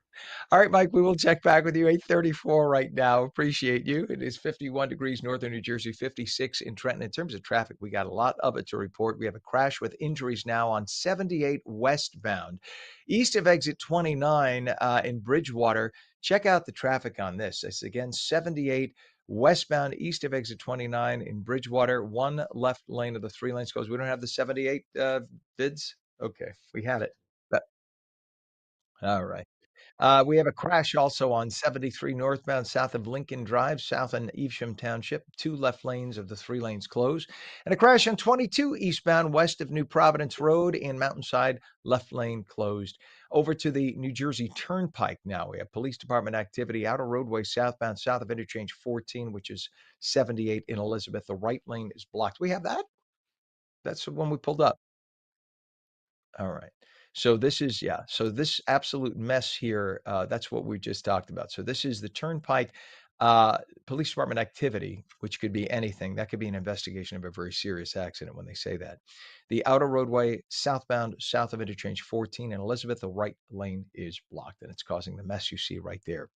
All right, Mike, we will check back with you. 8:34 right now. Appreciate you. It is 51 degrees northern New Jersey, 56 in Trenton. In terms of traffic, we got a lot of it to report. We have a crash with injuries now on 78 westbound, east of exit 29 in Bridgewater. Check out the traffic on this. It's again 78 westbound, east of exit 29 in Bridgewater. One left lane of the 3 lanes goes. We don't have the 78 vids. Okay, we had it. All right. We have a crash also on 73 northbound south of Lincoln Drive, south in Evesham Township. 2 left lanes of the 3 lanes closed. And a crash on 22 eastbound west of New Providence Road in Mountainside, left lane closed. Over to the New Jersey Turnpike now. We have police department activity, outer roadway southbound, south of interchange 14, which is 78 in Elizabeth. The right lane is blocked. We have that? That's the one we pulled up. All right. So this is, so this absolute mess here, that's what we just talked about. So this is the Turnpike Police department activity, which could be anything. That could be an investigation of a very serious accident when they say that. The outer roadway southbound south of interchange 14 in Elizabeth, the right lane is blocked, and it's causing the mess you see right there.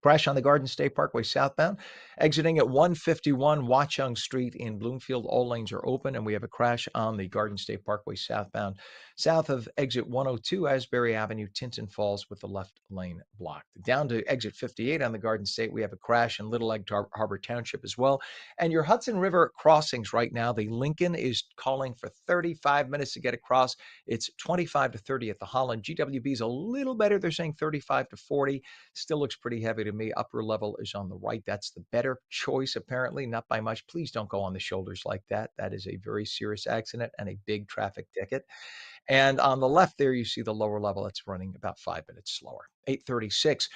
Crash on the Garden State Parkway southbound, exiting at 151 Watchung Street in Bloomfield. All lanes are open, and we have a crash on the Garden State Parkway southbound, south of exit 102 Asbury Avenue, Tinton Falls, with the left lane blocked. Down to exit 58 on the Garden State, we have a crash in Little Egg Harbor Township as well. And your Hudson River crossings right now, the Lincoln is calling for 35 minutes to get across. It's 25 to 30 at the Holland. GWB is a little better. They're saying 35 to 40. Still looks pretty heavy to me. Upper level is on the right. That's the better choice, apparently, not by much. Please don't go on the shoulders like that. That is a very serious accident and a big traffic ticket. And on the left there, you see the lower level. It's running about 5 minutes slower. 8:36.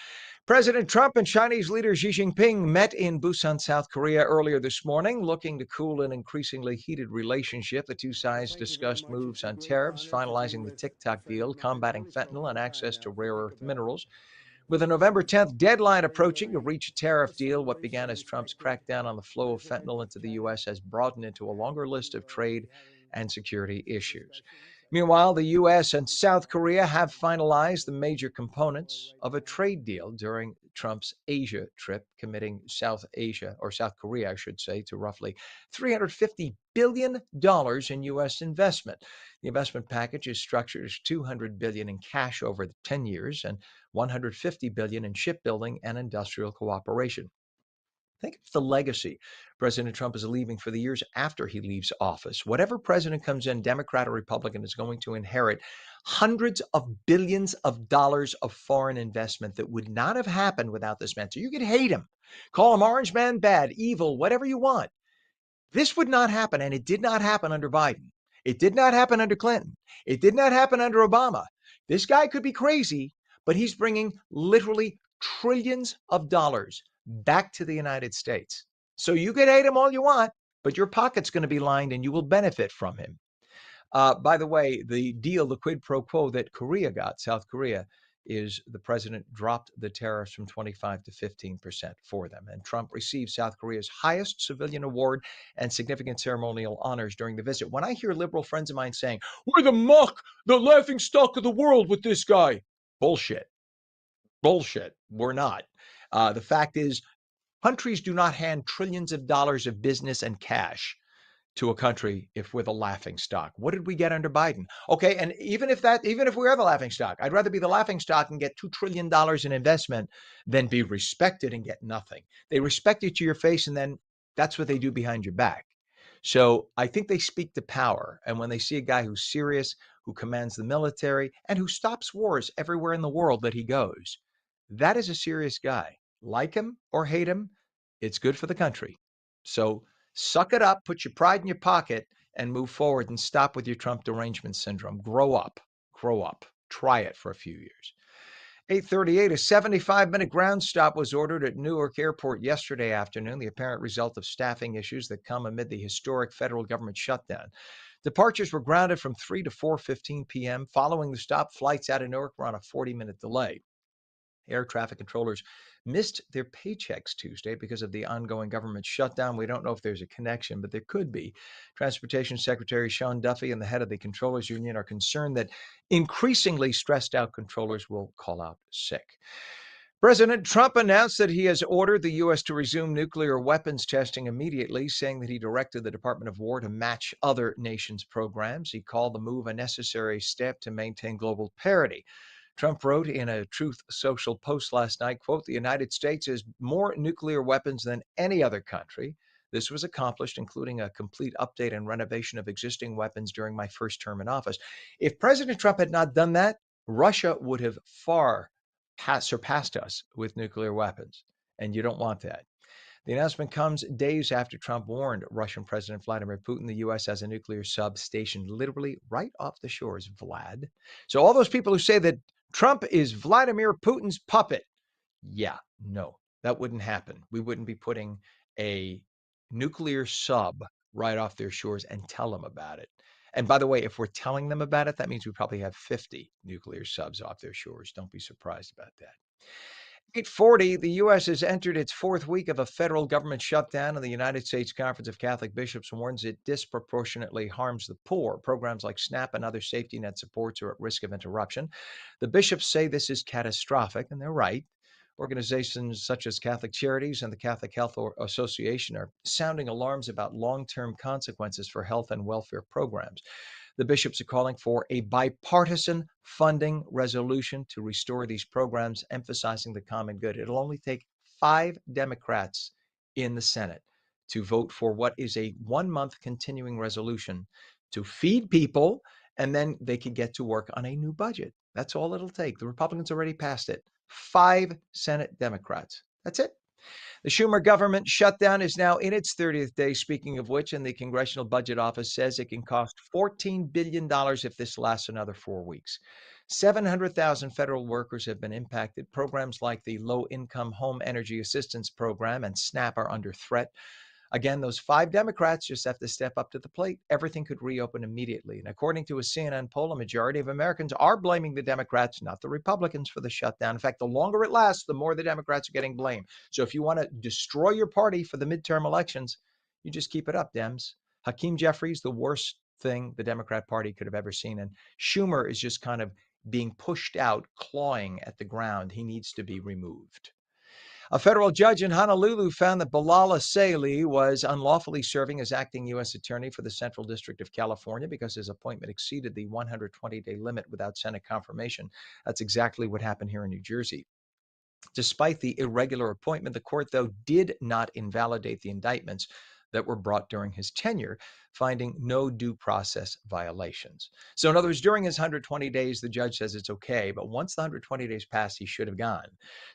President Trump and Chinese leader Xi Jinping met in Busan, South Korea earlier this morning, looking to cool an increasingly heated relationship. The two sides discussed moves on tariffs, finalizing the TikTok deal, combating fentanyl, and access to rare earth minerals. With a November 10th deadline approaching to reach a tariff deal, what began as Trump's crackdown on the flow of fentanyl into the U.S. has broadened into a longer list of trade and security issues. Meanwhile, the U.S. and South Korea have finalized the major components of a trade deal during Trump's Asia trip, committing South Korea, I should say, to roughly $350 billion in U.S. investment. The investment package is structured as $200 billion in cash over 10 years and $150 billion in shipbuilding and industrial cooperation. Think of the legacy President Trump is leaving for the years after he leaves office. Whatever president comes in, Democrat or Republican, is going to inherit hundreds of billions of dollars of foreign investment that would not have happened without this man. So you could hate him, call him orange man bad, evil, whatever you want. This would not happen, and it did not happen under Biden. It did not happen under Clinton. It did not happen under Obama. This guy could be crazy, but he's bringing literally trillions of dollars back to the United States. So you can hate him all you want, but your pocket's going to be lined and you will benefit from him. By the way, the deal, the quid pro quo that Korea got, South Korea, is the president dropped the tariffs from 25 to 15% for them. And Trump received South Korea's highest civilian award and significant ceremonial honors during the visit. When I hear liberal friends of mine saying, we're the laughing stock of the world with this guy, bullshit. Bullshit. We're not. The fact is, countries do not hand trillions of dollars of business and cash to a country if we're the laughing stock. What did we get under Biden? Okay, and even if we are the laughing stock, I'd rather be the laughing stock and get $2 trillion in investment than be respected and get nothing. They respect you to your face, and then that's what they do behind your back. So I think they speak to power. And when they see a guy who's serious, who commands the military, and who stops wars everywhere in the world that he goes, that is a serious guy. Like him or hate him, it's good for the country. So suck it up, put your pride in your pocket, and move forward and stop with your Trump derangement syndrome. Grow up. Try it for a few years. 8:38, a 75-minute ground stop was ordered at Newark Airport yesterday afternoon, the apparent result of staffing issues that come amid the historic federal government shutdown. Departures were grounded from 3 to 4:15 p.m. Following the stop, flights out of Newark were on a 40-minute delay. Air traffic controllers missed their paychecks Tuesday because of the ongoing government shutdown. We don't know if there's a connection, but there could be. Transportation Secretary Sean Duffy and the head of the Controllers Union are concerned that increasingly stressed out controllers will call out sick. President Trump announced that he has ordered the U.S. to resume nuclear weapons testing immediately, saying that he directed the Department of War to match other nations' programs. He called the move a necessary step to maintain global parity. Trump wrote in a Truth Social post last night, quote, the United States has more nuclear weapons than any other country. This was accomplished, including a complete update and renovation of existing weapons during my first term in office. If President Trump had not done that, Russia would have far surpassed us with nuclear weapons. And you don't want that. The announcement comes days after Trump warned Russian President Vladimir Putin the U.S. has a nuclear sub stationed literally right off the shores, Vlad. So all those people who say that Trump is Vladimir Putin's puppet. Yeah, no, that wouldn't happen. We wouldn't be putting a nuclear sub right off their shores and tell them about it. And by the way, if we're telling them about it, that means we probably have 50 nuclear subs off their shores. Don't be surprised about that. 8:40, the U.S. has entered its fourth week of a federal government shutdown, and the United States Conference of Catholic Bishops warns it disproportionately harms the poor. Programs like SNAP and other safety net supports are at risk of interruption. The bishops say this is catastrophic, and they're right. Organizations such as Catholic Charities and the Catholic Health Association are sounding alarms about long-term consequences for health and welfare programs. The bishops are calling for a bipartisan funding resolution to restore these programs, emphasizing the common good. It'll only take 5 Democrats in the Senate to vote for what is a 1-month continuing resolution to feed people, and then they could get to work on a new budget. That's all it'll take. The Republicans already passed it. 5 Senate Democrats. That's it. The Schumer government shutdown is now in its 30th day, speaking of which, and the Congressional Budget Office says it can cost $14 billion if this lasts another 4 weeks. 700,000 federal workers have been impacted. Programs like the Low Income Home Energy Assistance Program and SNAP are under threat. Again, those 5 Democrats just have to step up to the plate. Everything could reopen immediately. And according to a CNN poll, a majority of Americans are blaming the Democrats, not the Republicans, for the shutdown. In fact, the longer it lasts, the more the Democrats are getting blamed. So if you want to destroy your party for the midterm elections, you just keep it up, Dems. Hakeem Jeffries, the worst thing the Democrat Party could have ever seen. And Schumer is just kind of being pushed out, clawing at the ground. He needs to be removed. A federal judge in Honolulu found that Bilal Saleh was unlawfully serving as acting U.S. attorney for the Central District of California because his appointment exceeded the 120-day limit without Senate confirmation. That's exactly what happened here in New Jersey. Despite the irregular appointment, the court, though, did not invalidate the indictments that were brought during his tenure, finding no due process violations. So in other words, during his 120 days, the judge says it's okay, but once the 120 days pass, he should have gone.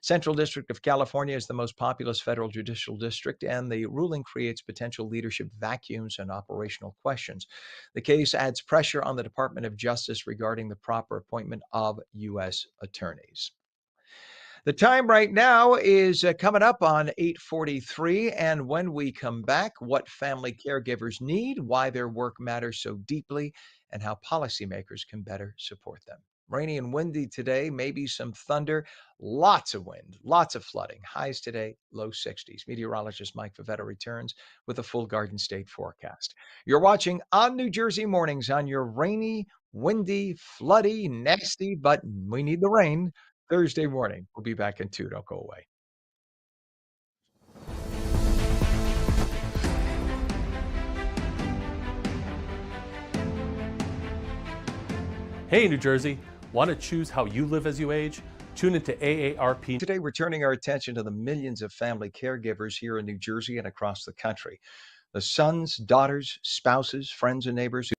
Central District of California is the most populous federal judicial district, and the ruling creates potential leadership vacuums and operational questions. The case adds pressure on the Department of Justice regarding the proper appointment of U.S. attorneys. The time right now is coming up on 8:43, and when we come back, what family caregivers need, why their work matters so deeply, and how policymakers can better support them. Rainy and windy today, maybe some thunder, lots of wind, lots of flooding. Highs today, low 60s. Meteorologist Mike Favetta returns with a full Garden State forecast. You're watching ONNJ Jersey Mornings on your rainy, windy, floody, nasty, but we need the rain Thursday morning. We'll be back in 2. Don't go away. Hey, New Jersey, want to choose how you live as you age? Tune into AARP. Today, we're turning our attention to the millions of family caregivers here in New Jersey and across the country. The sons, daughters, spouses, friends, and neighbors who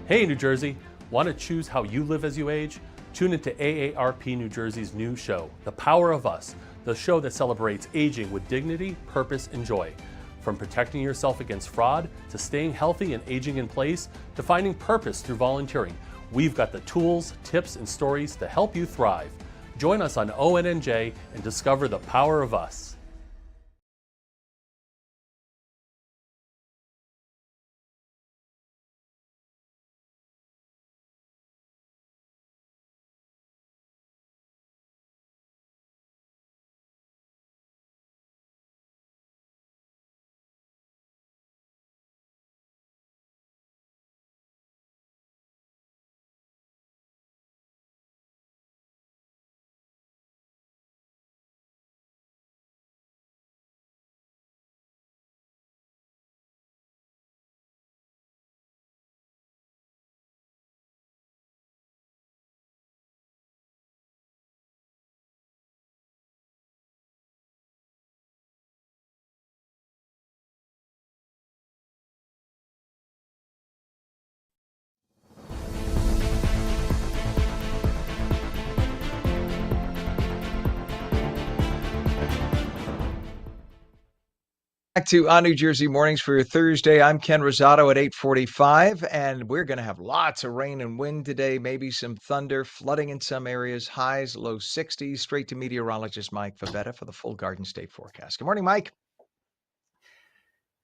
Hey, New Jersey, want to choose how you live as you age? Tune into AARP New Jersey's new show, The Power of Us, the show that celebrates aging with dignity, purpose, and joy. From protecting yourself against fraud, to staying healthy and aging in place, to finding purpose through volunteering, we've got the tools, tips, and stories to help you thrive. Join us on ONNJ and discover the power of us. Back to On New Jersey Mornings for your Thursday. I'm Ken Rosato at 8:45, and we're going to have lots of rain and wind today, maybe some thunder, flooding in some areas, highs, low 60s. Straight to meteorologist Mike Favetta for the full Garden State forecast. Good morning, Mike.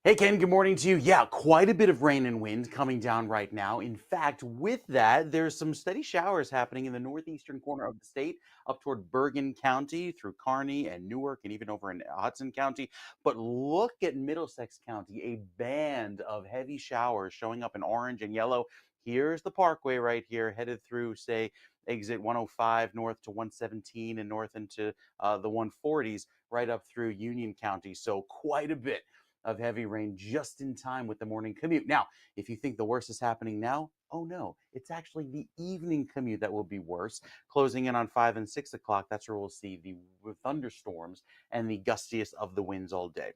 Hey, Ken, good morning to you. Yeah, quite a bit of rain and wind coming down right now. In fact, with that, there's some steady showers happening in the northeastern corner of the state, up toward Bergen County, through Kearney and Newark, and even over in Hudson County. But look at Middlesex County, a band of heavy showers showing up in orange and yellow. Here's the parkway right here, headed through, say, exit 105 north to 117 and north into the 140s, right up through Union County. So quite a bit of heavy rain just in time with the morning commute. Now, if you think the worst is happening now, oh no, it's actually the evening commute that will be worse. Closing in on 5 and 6 o'clock, that's where we'll see the thunderstorms and the gustiest of the winds all day.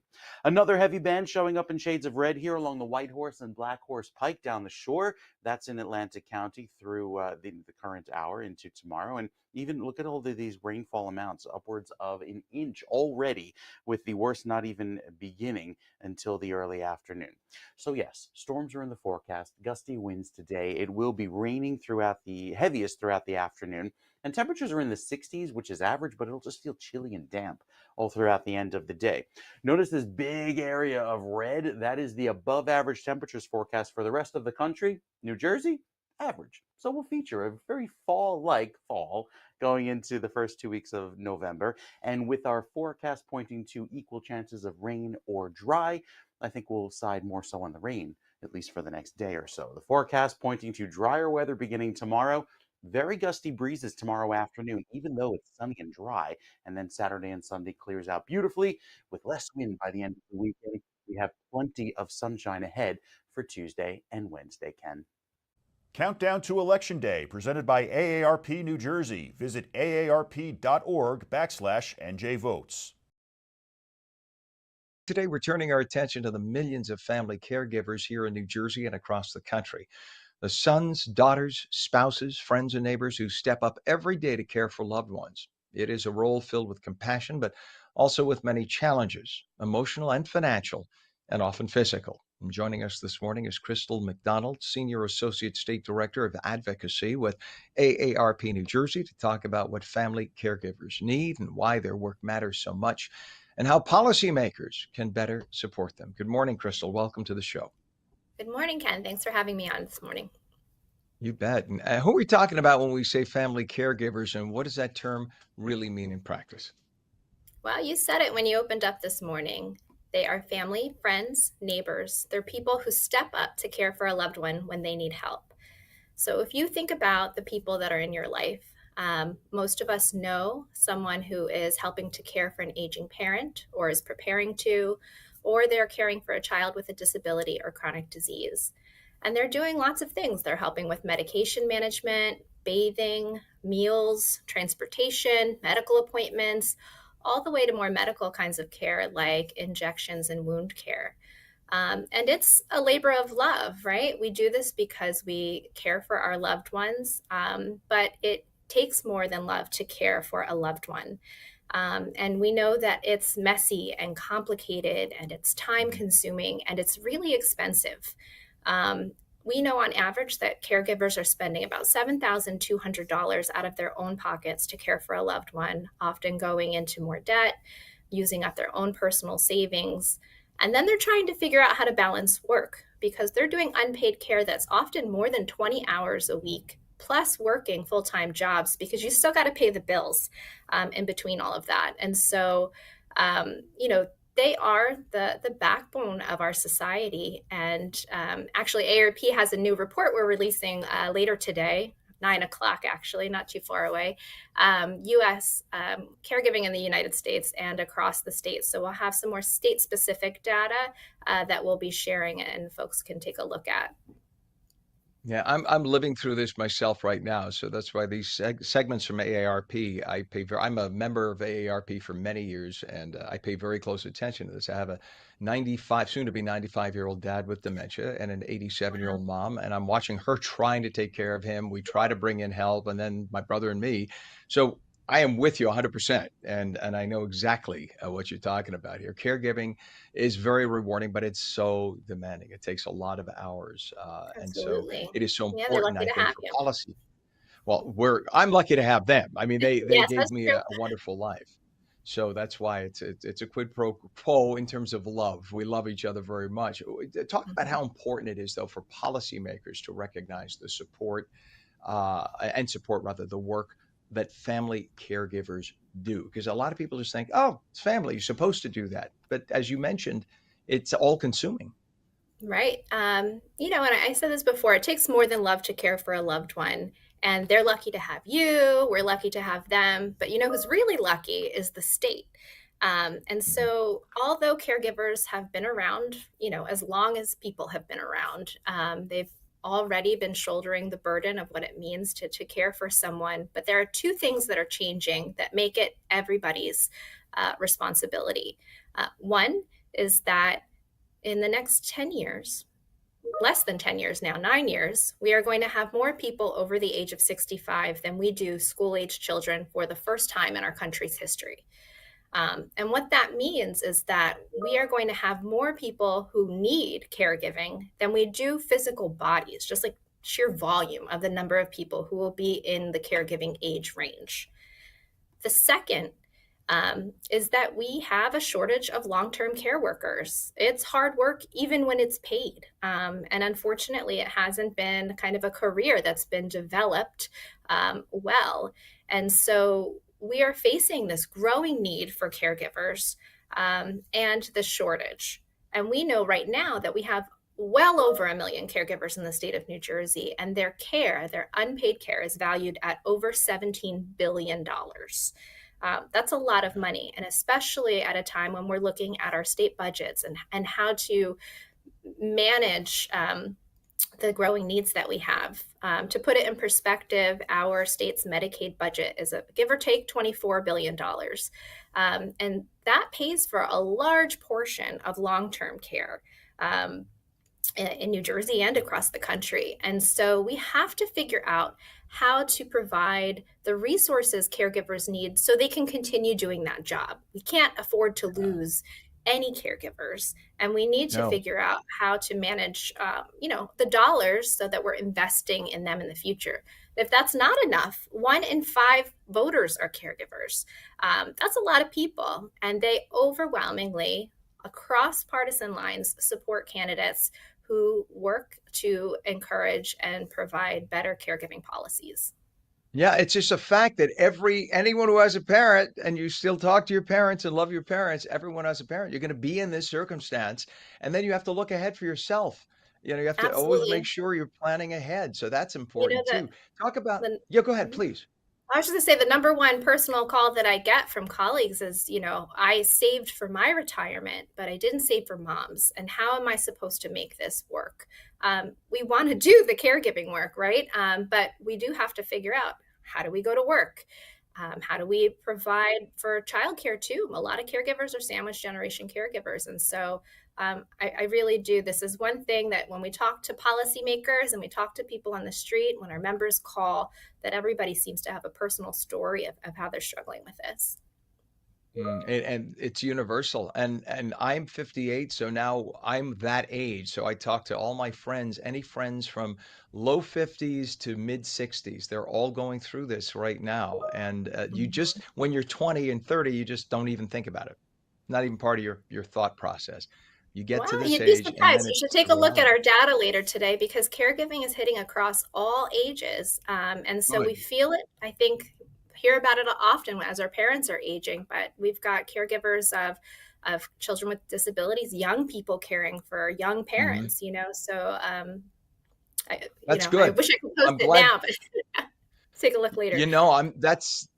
Another heavy band showing up in shades of red here along the White Horse and Black Horse Pike down the shore. That's in Atlantic County through the current hour into tomorrow. And even look at all of these rainfall amounts, upwards of an inch already, with the worst not even beginning until the early afternoon. So yes, storms are in the forecast, gusty winds today. It will be raining throughout the heaviest throughout the afternoon, and temperatures are in the 60s, which is average, but it'll just feel chilly and damp all throughout the end of the day. Notice this big area of red. That is the above average temperatures forecast for the rest of the country. New Jersey, average. So we'll feature a very fall-like fall going into the first 2 weeks of November. And with our forecast pointing to equal chances of rain or dry, I think we'll side more so on the rain, at least for the next day or so. The forecast pointing to drier weather beginning tomorrow. Very gusty breezes tomorrow afternoon, even though it's sunny and dry. And then Saturday and Sunday clears out beautifully with less wind by the end of the weekend. We have plenty of sunshine ahead for Tuesday and Wednesday, Ken. Countdown to Election Day, presented by AARP New Jersey. Visit aarp.org/NJ Votes. Today, we're turning our attention to the millions of family caregivers here in New Jersey and across the country. The sons, daughters, spouses, friends, and neighbors who step up every day to care for loved ones. It is a role filled with compassion, but also with many challenges, emotional and financial, and often physical. And joining us this morning is Crystal McDonald, Senior Associate State Director of Advocacy with AARP New Jersey, to talk about what family caregivers need and why their work matters so much, and how policymakers can better support them. Good morning, Crystal. Welcome to the show. Good morning, Ken. Thanks for having me on this morning. You bet. And who are we talking about when we say family caregivers, and what does that term really mean in practice? Well, you said it when you opened up this morning. They are family, friends, neighbors. They're people who step up to care for a loved one when they need help. So if you think about the people that are in your life, most of us know someone who is helping to care for an aging parent or is preparing to, or they're caring for a child with a disability or chronic disease. And they're doing lots of things. They're helping with medication management, bathing, meals, transportation, medical appointments, all the way to more medical kinds of care like injections and wound care. And it's a labor of love, right? We do this because we care for our loved ones, but it takes more than love to care for a loved one. And we know that it's messy and complicated and it's time consuming and it's really expensive. We know on average that caregivers are spending about $7,200 out of their own pockets to care for a loved one, often going into more debt, using up their own personal savings. And then they're trying to figure out how to balance work because they're doing unpaid care that's often more than 20 hours a week, plus working full-time jobs because you still got to pay the bills in between all of that. And so, they are the backbone of our society. And actually, AARP has a new report we're releasing later today, 9 o'clock, actually, not too far away, U.S. Caregiving in the United States and across the states. So we'll have some more state-specific data that we'll be sharing and folks can take a look at. Yeah, I'm living through this myself right now, so that's why these segments from AARP, I'm a member of AARP for many years, and I pay very close attention to this. I have a 95, soon to be 95-year-old dad with dementia and an 87-year-old mom, and I'm watching her trying to take care of him. We try to bring in help, and then my brother and me. So I am with you 100%, and I know exactly what you're talking about here. Caregiving is very rewarding, but it's so demanding. It takes a lot of hours, and so Absolutely. it is so Yeah, they're important, lucky I to think, have for you. policy. Well, I'm lucky to have them. I mean, they Yes, gave that's me true. a wonderful life, so that's why it's a quid pro quo in terms of love. We love each other very much. Talk about Mhm. how important it is, though, for policymakers to recognize the support and support rather the work that family caregivers do. Because a lot of people just think, oh, it's family, you're supposed to do that. But as you mentioned, it's all consuming. Right. And I said this before, it takes more than love to care for a loved one. And they're lucky to have you. We're lucky to have them. But you know who's really lucky is the state. And so, although caregivers have been around, as long as people have been around, they've already been shouldering the burden of what it means to care for someone. But there are two things that are changing that make it everybody's responsibility. One is that in the next 10 years, less than 10 years now, 9 years, we are going to have more people over the age of 65 than we do school age children for the first time in our country's history. And what that means is that we are going to have more people who need caregiving than we do physical bodies, just like sheer volume of the number of people who will be in the caregiving age range. The second is that we have a shortage of long term care workers. It's hard work, even when it's paid. And unfortunately, it hasn't been kind of a career that's been developed well. And so we are facing this growing need for caregivers and the shortage. And we know right now that we have well over 1 million caregivers in the state of New Jersey, and their unpaid care, is valued at over $17 billion. That's a lot of money, and especially at a time when we're looking at our state budgets and how to manage the growing needs that we have. To put it in perspective, our state's Medicaid budget is a give or take $24 billion. And that pays for a large portion of long term care. In New Jersey and across the country. And so we have to figure out how to provide the resources caregivers need so they can continue doing that job. We can't afford to lose any caregivers, and we need to No. figure out how to manage, the dollars so that we're investing in them in the future. If that's not enough, 1 in 5 voters are caregivers. That's a lot of people, and they overwhelmingly, across partisan lines, support candidates who work to encourage and provide better caregiving policies. Yeah, it's just a fact that anyone who has a parent and you still talk to your parents and love your parents, everyone has a parent. You're going to be in this circumstance, and then you have to look ahead for yourself. You have to always make Absolutely. sure you're planning ahead. So that's You know important that too. Talk about, the yeah, go ahead, Mhm. please. I was just gonna say the number one personal call that I get from colleagues is, I saved for my retirement, but I didn't save for mom's. And how am I supposed to make this work? We want to do the caregiving work, right? But we do have to figure out, how do we go to work? How do we provide for childcare too? A lot of caregivers are sandwich generation caregivers. And so I really do. This is one thing that when we talk to policymakers and we talk to people on the street, when our members call, that everybody seems to have a personal story of how they're struggling with this. And it's universal. And I'm 58, so now I'm that age. So I talk to all my friends, any friends from low 50s to mid 60s. They're all going through this right now. And you just, when you're 20 and 30, you just don't even think about it. Not even part of your thought process. You get to Wow, this you'd be age, and surprised. then You should it's take a a look at reality. our data later today because caregiving is hitting across all ages. And so we Good. feel it, I think, hear about it often as our parents are aging, but we've got caregivers of children with disabilities, young people caring for young Mhm. parents, so That's I good. wish I could post I'm it glad. now, but take a look later.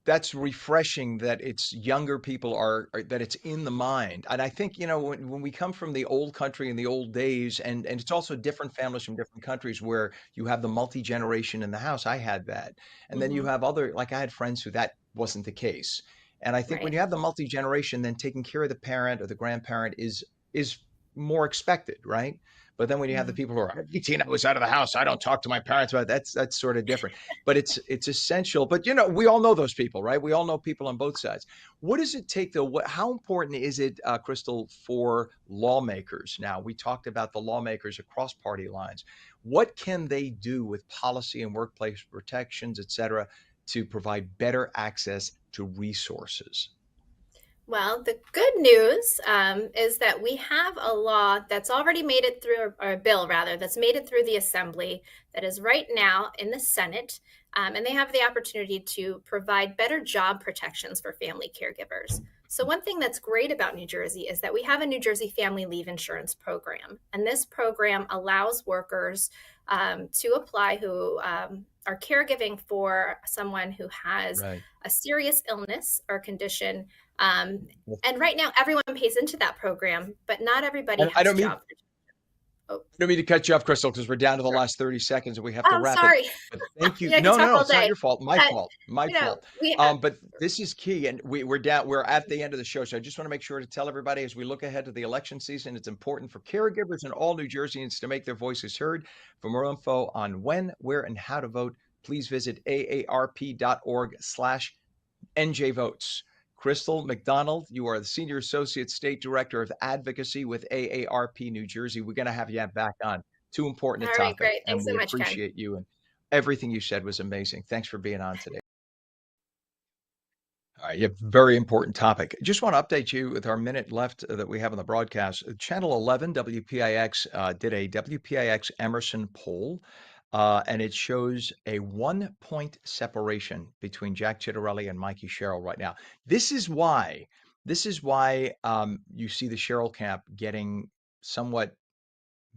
That's refreshing that it's younger people are that it's in the mind. And I think, when we come from the old country in the old days, and it's also different families from different countries where you have the multi-generation in the house. I had that. And then you Mhm. have like I had friends who that wasn't the case. And I think when Right. you have the multi-generation, then taking care of the parent or the grandparent is more expected, right? But then when you have the people who are 18, I was out of the house. I don't talk to my parents about it. That's sort of different. But it's essential. But we all know those people, right? We all know people on both sides. What does it take though? How important is it, Crystal, for lawmakers? Now we talked about the lawmakers across party lines. What can they do with policy and workplace protections, et cetera, to provide better access to resources? Well, the good news is that we have a law that's already made it through, or a bill rather, that's made it through the Assembly that is right now in the Senate. And they have the opportunity to provide better job protections for family caregivers. So, one thing that's great about New Jersey is that we have a New Jersey Family Leave Insurance Program. And this program allows workers to apply who are caregiving for someone who has Right. a serious illness or condition. And right now, everyone pays into that program, but not everybody I has don't mean job protection. I don't mean to cut you off, Crystal, because we're down to the last 30 seconds and we have to Oh, wrap it. sorry. But thank you. I could No, talk no, all it's not day. your fault. My But, fault. My fault. we But this is key, and we're at the end of the show. So I just want to make sure to tell everybody as we look ahead to the election season, it's important for caregivers and all New Jerseyans to make their voices heard. For more info on when, where, and how to vote, please visit aarp.org/NJ votes. Crystal McDonald, you are the Senior Associate State Director of Advocacy with AARP New Jersey. We're going to have you back on. Too important a All right, topic, great. and Thanks so we much, Ken. appreciate you. And everything you said was amazing. Thanks for being on today. All right, you have a very important topic. Just want to update you with our minute left that we have on the broadcast. Channel 11 WPIX did a WPIX Emerson poll, and it shows a 1-point separation between Jack Chitterelli and Mikey Sherrill right now. This is why you see the Sherrill camp getting somewhat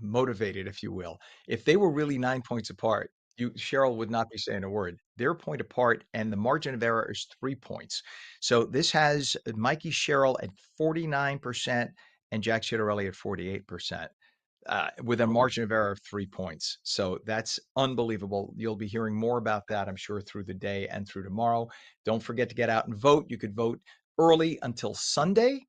motivated, if you will. If they were really 9 points apart, Cheryl would not be saying a word. They're a point apart, and the margin of error is 3 points. So this has Mikey Sherrill at 49% and Jack Chitterelli at 48%. With a margin of error of 3 points. So that's unbelievable. You'll be hearing more about that, I'm sure, through the day and through tomorrow. Don't forget to get out and vote. You could vote early until Sunday.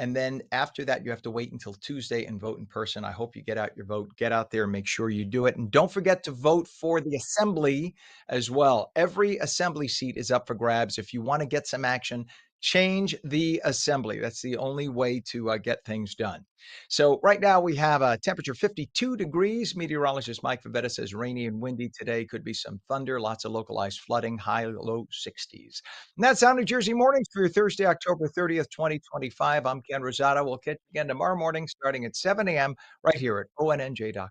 And then after that, you have to wait until Tuesday and vote in person. I hope you get out your vote. Get out there and make sure you do it. And don't forget to vote for the assembly as well. Every assembly seat is up for grabs. If you want to get some action, change the assembly. That's the only way to get things done. So right now we have a temperature 52 degrees. Meteorologist Mike Favetta says rainy and windy today. Could be some thunder, lots of localized flooding, high, low 60s. And that's ONNJ Jersey Mornings for your Thursday, October 30th, 2025. I'm Ken Rosato. We'll catch you again tomorrow morning starting at 7 a.m. right here at ONNJ.com.